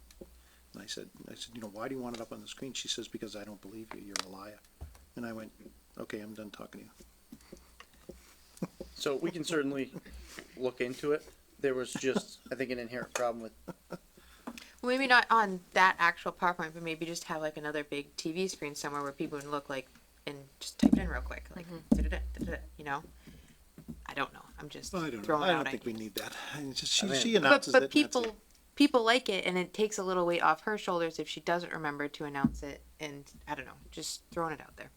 And I said, you know, why do you want it up on the screen? She says, because I don't believe you. You're a liar. And I went, okay, I'm done talking to you. So we can certainly look into it. There was just, I think, an inherent problem with, Well, maybe not on that actual PowerPoint, but maybe just have like another big TV screen somewhere where people can look like and just type it in real quick, like da-da-da, da-da-da, you know. I don't know. I'm just I don't know. throwing I out don't think we ideas. need that. It's just, I mean- she announces But it. and that's it. people like it, and it takes a little weight off her shoulders if she doesn't remember to announce it. And I don't know, just throwing it out there.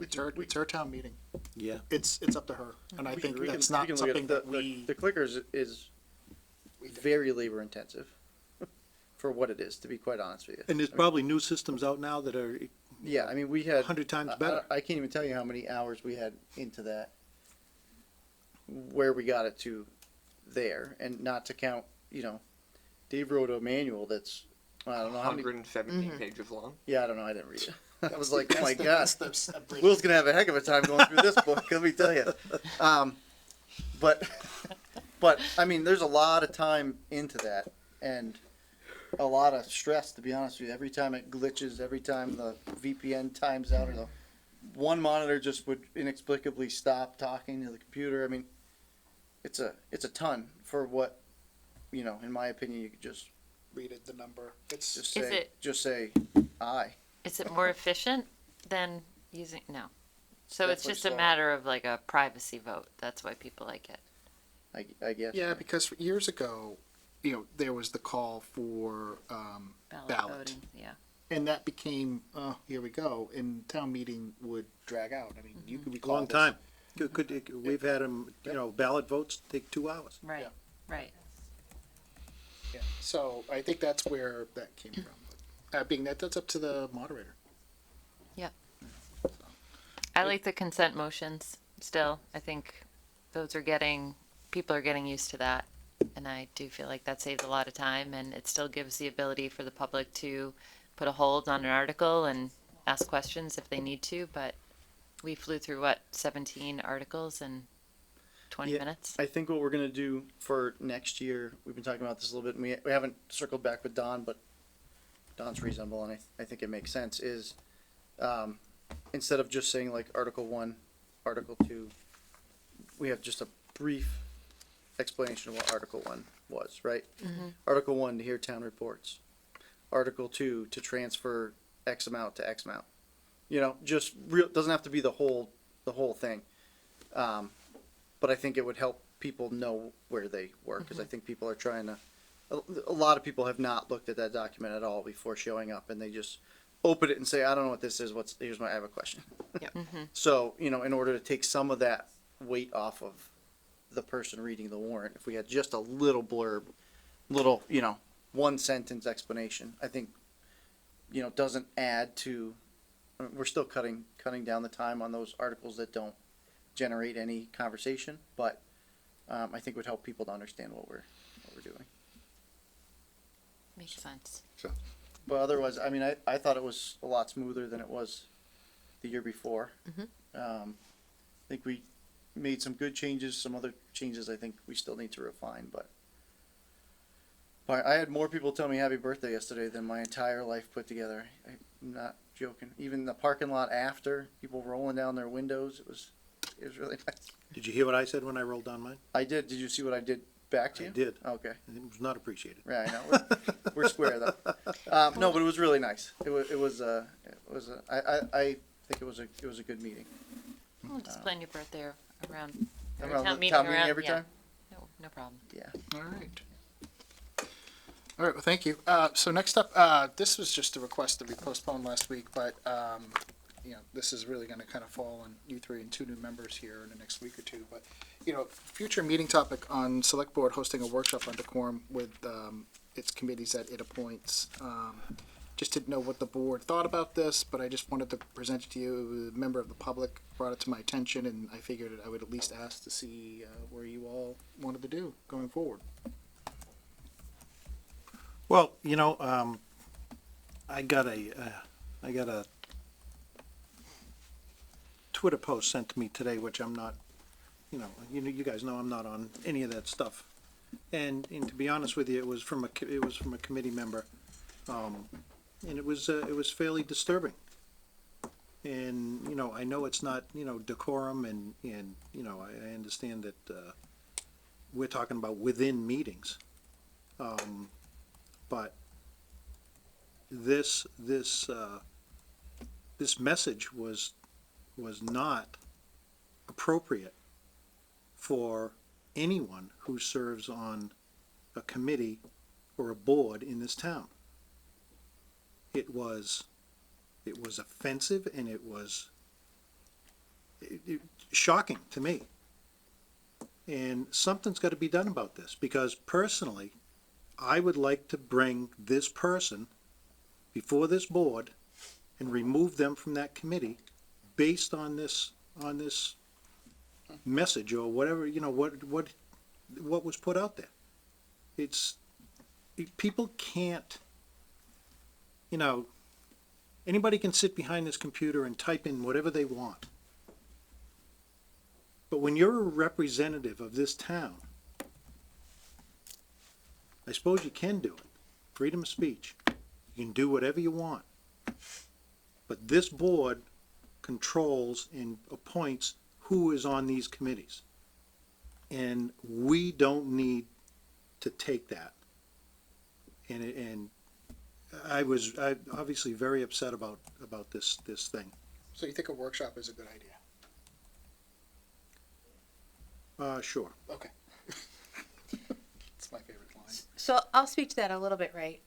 It's her town meeting. Yeah. It's up to her, and I think that's we not can look at something that we. the clickers is very labor intensive for what it is, to be quite honest with you. And there's I mean, probably new systems out now that are yeah, I mean, we had 100 times better. I can't even tell you how many hours we had into that, where we got it to there, and not to count, you know, Dave wrote a manual that's, I don't know how many, 117 pages long. yeah, I don't know, I didn't read it. I was like, oh my god, That's the abridged. Will's gonna have a heck of a time going through this book, let me tell you. But, I mean, there's a lot of time into that, and a lot of stress, to be honest with you. Every time it glitches, every time the VPN times out, or the one monitor just would inexplicably stop talking to the computer. I mean, it's a ton for what, you know, in my opinion, you could just Read it, the number. It's just Is say, it- just say, aye. Is it more efficient than using, no. So That's it's what just a I saw. matter of like a privacy vote. That's why people like it. I guess. yeah, because years ago, you know, there was the call for ballot. Voting, yeah. And that became, here we go, and town meeting would drag out. I mean, you could recall Long this. time. We've had them, you know, ballot votes take 2 hours. Right, right. Yeah. So I think that's where that came from. But, being that, that's up to the moderator. I like the consent motions still. I think people are getting used to that. And I do feel like that saves a lot of time, and it still gives the ability for the public to put a hold on an article and ask questions if they need to, but we flew through what, 17 articles in 20 Yeah, minutes? I think what we're gonna do for next year, we've been talking about this a little bit, and we haven't circled back with Don, but Don's reasonable, and I think it makes sense, is, instead of just saying like Article 1, Article 2, we have just a brief explanation of what Article 1 was, right? Article 1, to hear town reports. Article 2, to transfer X amount to X amount. You know, just real, doesn't have to be the whole thing. But I think it would help people know where they were, because I think people are trying to, a lot of people have not looked at that document at all before showing up, and they just open it and say, I don't know what this is, I have a question. So, you know, in order to take some of that weight off of the person reading the warrant, if we had just a little blurb, little, you know, one sentence explanation, I think, you know, doesn't add to, I mean, we're still cutting down the time on those articles that don't generate any conversation, but I think would help people to understand what we're doing. Makes sense. But otherwise, I mean, I thought it was a lot smoother than it was the year before. I think we made some good changes, some other changes I think we still need to refine, but I had more people tell me happy birthday yesterday than my entire life put together. I'm not joking. Even the parking lot after, people rolling down their windows, it was really nice. Did you hear what I said when I rolled down mine? I did. Did you see what I did back to you? I did. Okay. And it was not appreciated. Yeah, I know. We're square though. No, but it was really nice. I think it was a good meeting. We'll just plan your birthday around Around town the meeting town meeting around, every yeah. time? No problem. Yeah. All right. All right, well, thank you. So next up, this was just a request that we postponed last week, but, you know, this is really gonna kind of fall on you three and two new members here in the next week or two, but, you know, future meeting topic on select board hosting a workshop on decorum with, its committees that it appoints. Just didn't know what the board thought about this, but I just wanted to present it to you. A member of the public brought it to my attention, and I figured I would at least ask to see, where you all wanted to do going forward. Well, you know, I got a Twitter post sent to me today, which I'm not, you you guys know I'm not on any of that stuff. And to be honest with you, it was from a committee member, and it was fairly disturbing. And you know, I know it's not, you know, decorum, and you know, I understand that we're talking about within meetings. But this message was not appropriate for anyone who serves on a committee or a board in this town. It was offensive, and it was shocking to me. And something's got to be done about this, because personally, I would like to bring this person before this board and remove them from that committee based on this message, or whatever, you know, what was put out there. People can't, you know, anybody can sit behind this computer and type in whatever they want. But when you're a representative of this town, I suppose you can do it. Freedom of speech. You can do whatever you want. But this board controls and appoints who is on these committees. And we don't need to take that. And I was obviously very upset about this thing. So you think a workshop is a good idea? Sure. Okay. It's my favorite line. So I'll speak to that a little bit, right?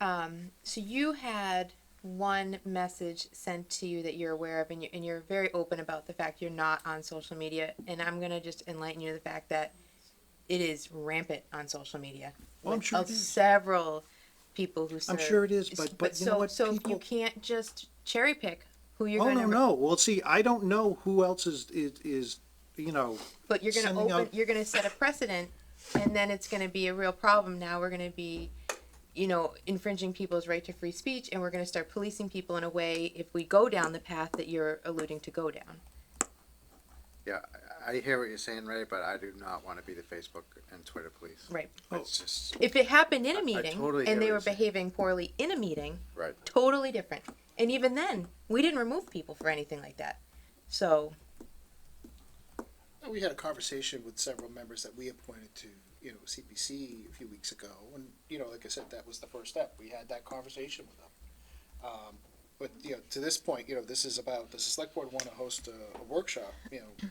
So you had one message sent to you that you're aware of, and you're very open about the fact you're not on social media. And I'm gonna just enlighten you to the fact that it is rampant on social media. Oh, I'm sure of it is. several people who serve. I'm sure it is, but you know what, So people- you can't just cherry pick who you're Oh, gonna. no. Well, see, I don't know who else is you know. But you're gonna sending open. out- You're gonna set a precedent, and then it's gonna be a real problem. Now we're gonna be you know, infringing people's right to free speech, and we're going to start policing people in a way if we go down the path that you're alluding to go down. Yeah, I hear what you're saying, Ray, but I do not want to be the Facebook and Twitter police. Right. It's just, If it happened in a I meeting totally hear and they what were you're saying. behaving poorly in a meeting, right. totally different. And even then, we didn't remove people for anything like that. So, We had a conversation with several members that we appointed to, CPC a few weeks ago, and, like I said, that was the first step. We had that conversation with them. But, to this point, this is about, does the select board want to host a workshop,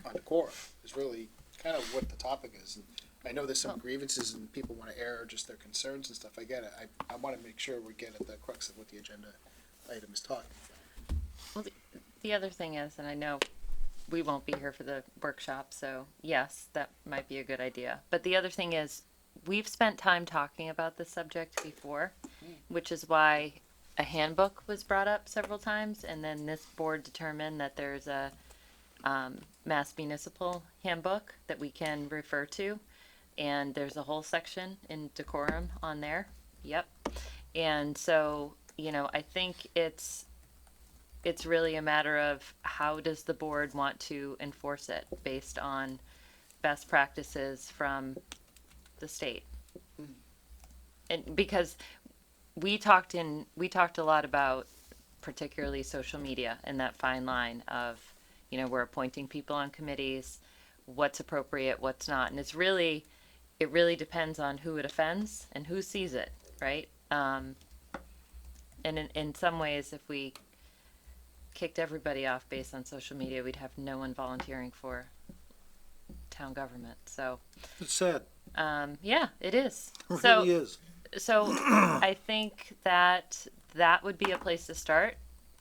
on decorum, is really kind of what the topic is. And I know there's some grievances and people want to air just their concerns and stuff, I get it. I want to make sure we get at the crux of what the agenda item is talking about. Well, the other thing is, and I know we won't be here for the workshop, so yes, that might be a good idea. But the other thing is, we've spent time talking about this subject before, which is why a handbook was brought up several times, and then this board determined that there's a Mass Municipal handbook that we can refer to, and there's a whole section in decorum on there. Yep. And so, I think it's really a matter of how does the board want to enforce it based on best practices from the state. And because we talked a lot about particularly social media and that fine line of, we're appointing people on committees, what's appropriate, what's not. And it really depends on who it offends and who sees it, right? And in some ways, if we kicked everybody off based on social media, we'd have no one volunteering for town government. So It's sad. yeah, it is. It So really is. so I think that would be a place to start.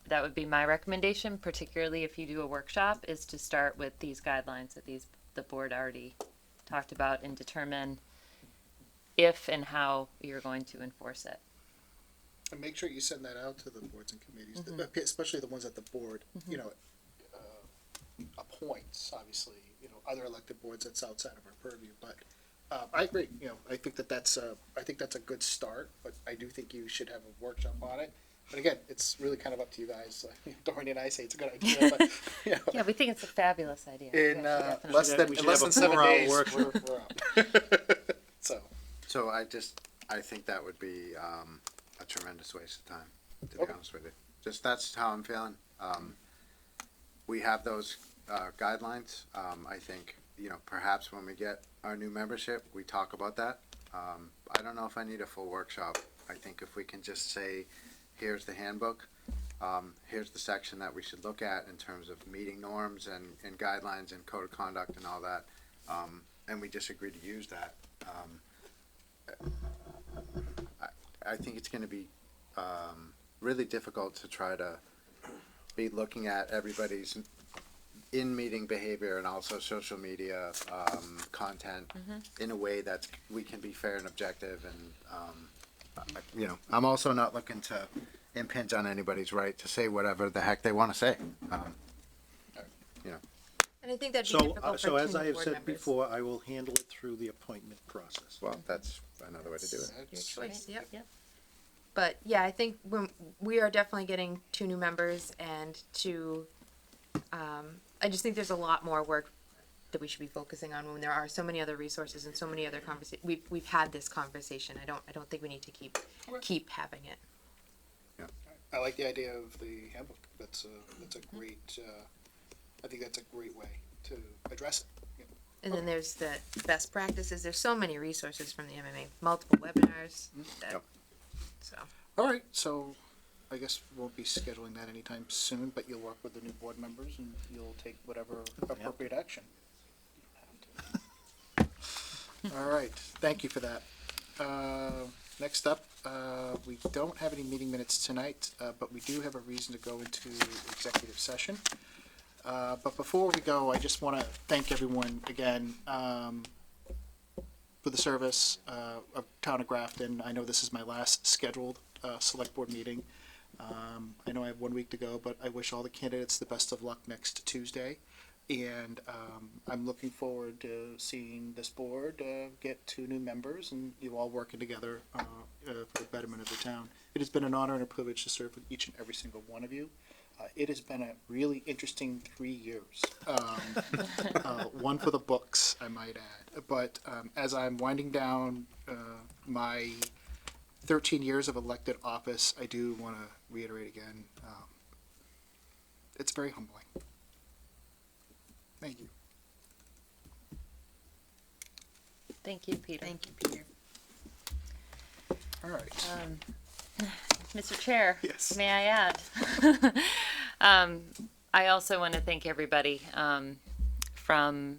That would be my recommendation, particularly if you do a workshop, is to start with these guidelines that the board already talked about and determine if and how you're going to enforce it. And make sure you send that out to the boards and committees, especially the ones that the board, appoints, obviously, other elected boards that's outside of our purview, but, I agree, I think that's a good start, but I do think you should have a workshop on it. But again, it's really kind of up to you guys. Dorian and I say it's a good idea, but, Yeah, we think it's a fabulous idea. in, Yeah, definitely. less than, We should in less have than a 7 4-hour days, workshop. we're out. So, I think that would be, a tremendous waste of time, to be Okay. honest with you. Just, that's how I'm feeling. We have those, guidelines. I think, perhaps when we get our new membership, we talk about that. I don't know if I need a full workshop. I think if we can just say, here's the handbook, here's the section that we should look at in terms of meeting norms and guidelines and code of conduct and all that, and we just agree to use that. I think it's going to be really difficult to try to be looking at everybody's in-meeting behavior and also social media content in a way that we can be fair and objective. And I'm also not looking to impinge on anybody's right to say whatever the heck they want to say. and I think that'd be So, difficult so for as two I new have board said members. before, I will handle it through the appointment process. Well, that's another way to do it. Your choice, yep. Yep. But yeah, I think we are definitely getting two new members and I just think there's a lot more work that we should be focusing on when there are so many other resources and so many other conversations. We've had this conversation. I don't think we need to keep having it. I like the idea of the handbook. That's a great, I think that's a great way to address it. And then there's the best practices. There's so many resources from the MMA, multiple webinars. Yep. So All right, so I guess we won't be scheduling that anytime soon, but you'll work with the new board members and you'll take whatever appropriate action. All right, thank you for that. Next up, we don't have any meeting minutes tonight, but we do have a reason to go into executive session. But before we go, I just want to thank everyone again for the service of Town of Grafton. I know this is my last scheduled select board meeting. I know I have 1 week to go, but I wish all the candidates the best of luck next Tuesday. And I'm looking forward to seeing this board get 2 new members and you all working together for the betterment of the town. It has been an honor and a privilege to serve with each and every single one of you. It has been a really interesting 3 years. One for the books, I might add. But as I'm winding down my 13 years of elected office, I do want to reiterate again, it's very humbling. Thank you. Thank you, Peter. Thank you, Peter. All right. Mr. Chair. Yes. May I add? I also want to thank everybody from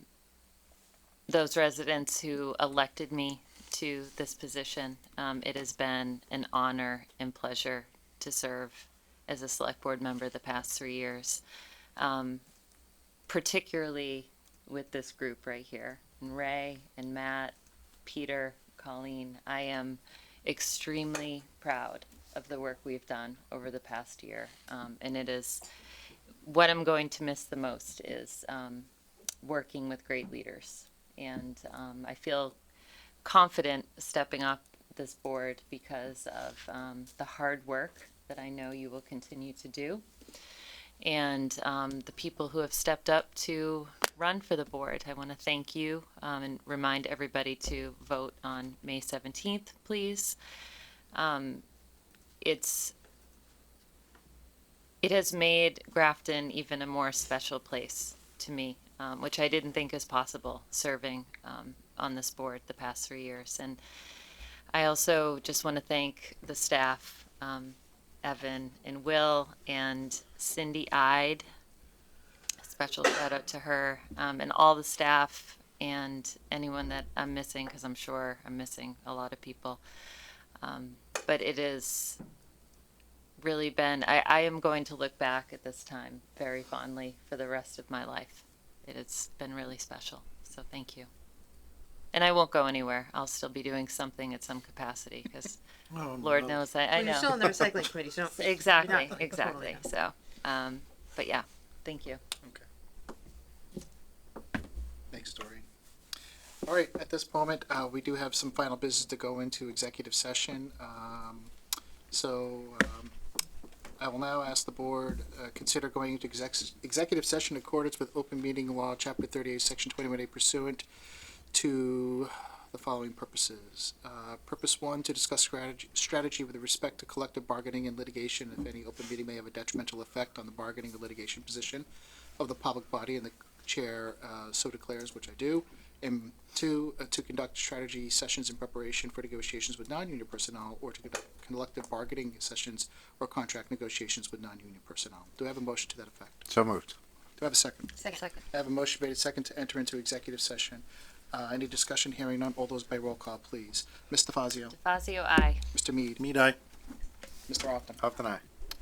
those residents who elected me to this position. It has been an honor and pleasure to serve as a select board member the past 3 years, particularly with this group right here. And Ray and Matt, Peter, Colleen, I am extremely proud of the work we've done over the past year. And it is what I'm going to miss the most is working with great leaders. And I feel confident stepping up this board because of the hard work that I know you will continue to do. And the people who have stepped up to run for the board. I want to thank you and remind everybody to vote on May 17th, please. It has made Grafton even a more special place to me, which I didn't think is possible serving on this board the past 3 years. And I also just want to thank the staff, Evan and Will and Cindy Ide. Special shout out to her and all the staff and anyone that I'm missing, because I'm sure I'm missing a lot of people. But it has really been, I am going to look back at this time very fondly for the rest of my life. It has been really special. So thank you. And I won't go anywhere. I'll still be doing something at some capacity because Lord knows I know. You're still on the recycling committee, so Exactly, you're not exactly. totally So, but yeah, thank you. Thanks, Doreen. All right, at this moment, we do have some final business to go into executive session. I will now ask the board, consider going into executive session in accordance with open meeting law, chapter 38, section 21A, pursuant to the following purposes. Purpose 1, to discuss strategy with respect to collective bargaining and litigation, if any open meeting may have a detrimental effect on the bargaining or litigation position of the public body, and the chair so declares, which I do. And 2, to conduct strategy sessions in preparation for negotiations with non-union personnel, or to conduct collective bargaining sessions or contract negotiations with non-union personnel. Do I have a motion to that effect? So moved. Do I have a second? Second. I have a motion made and second to enter into executive session. Any discussion? Hearing none. All those by roll call, please. Ms. DeFazio. Fazio, aye. Mr. Mead. Mead eye. Mr. Often. Often aye.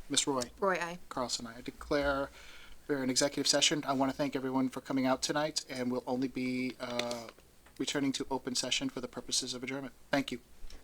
Ms. Roy. Roy, aye. Carlson, I declare we're in executive session. I want to thank everyone for coming out tonight, and we'll only be returning to open session for the purposes of adjournment. Thank you.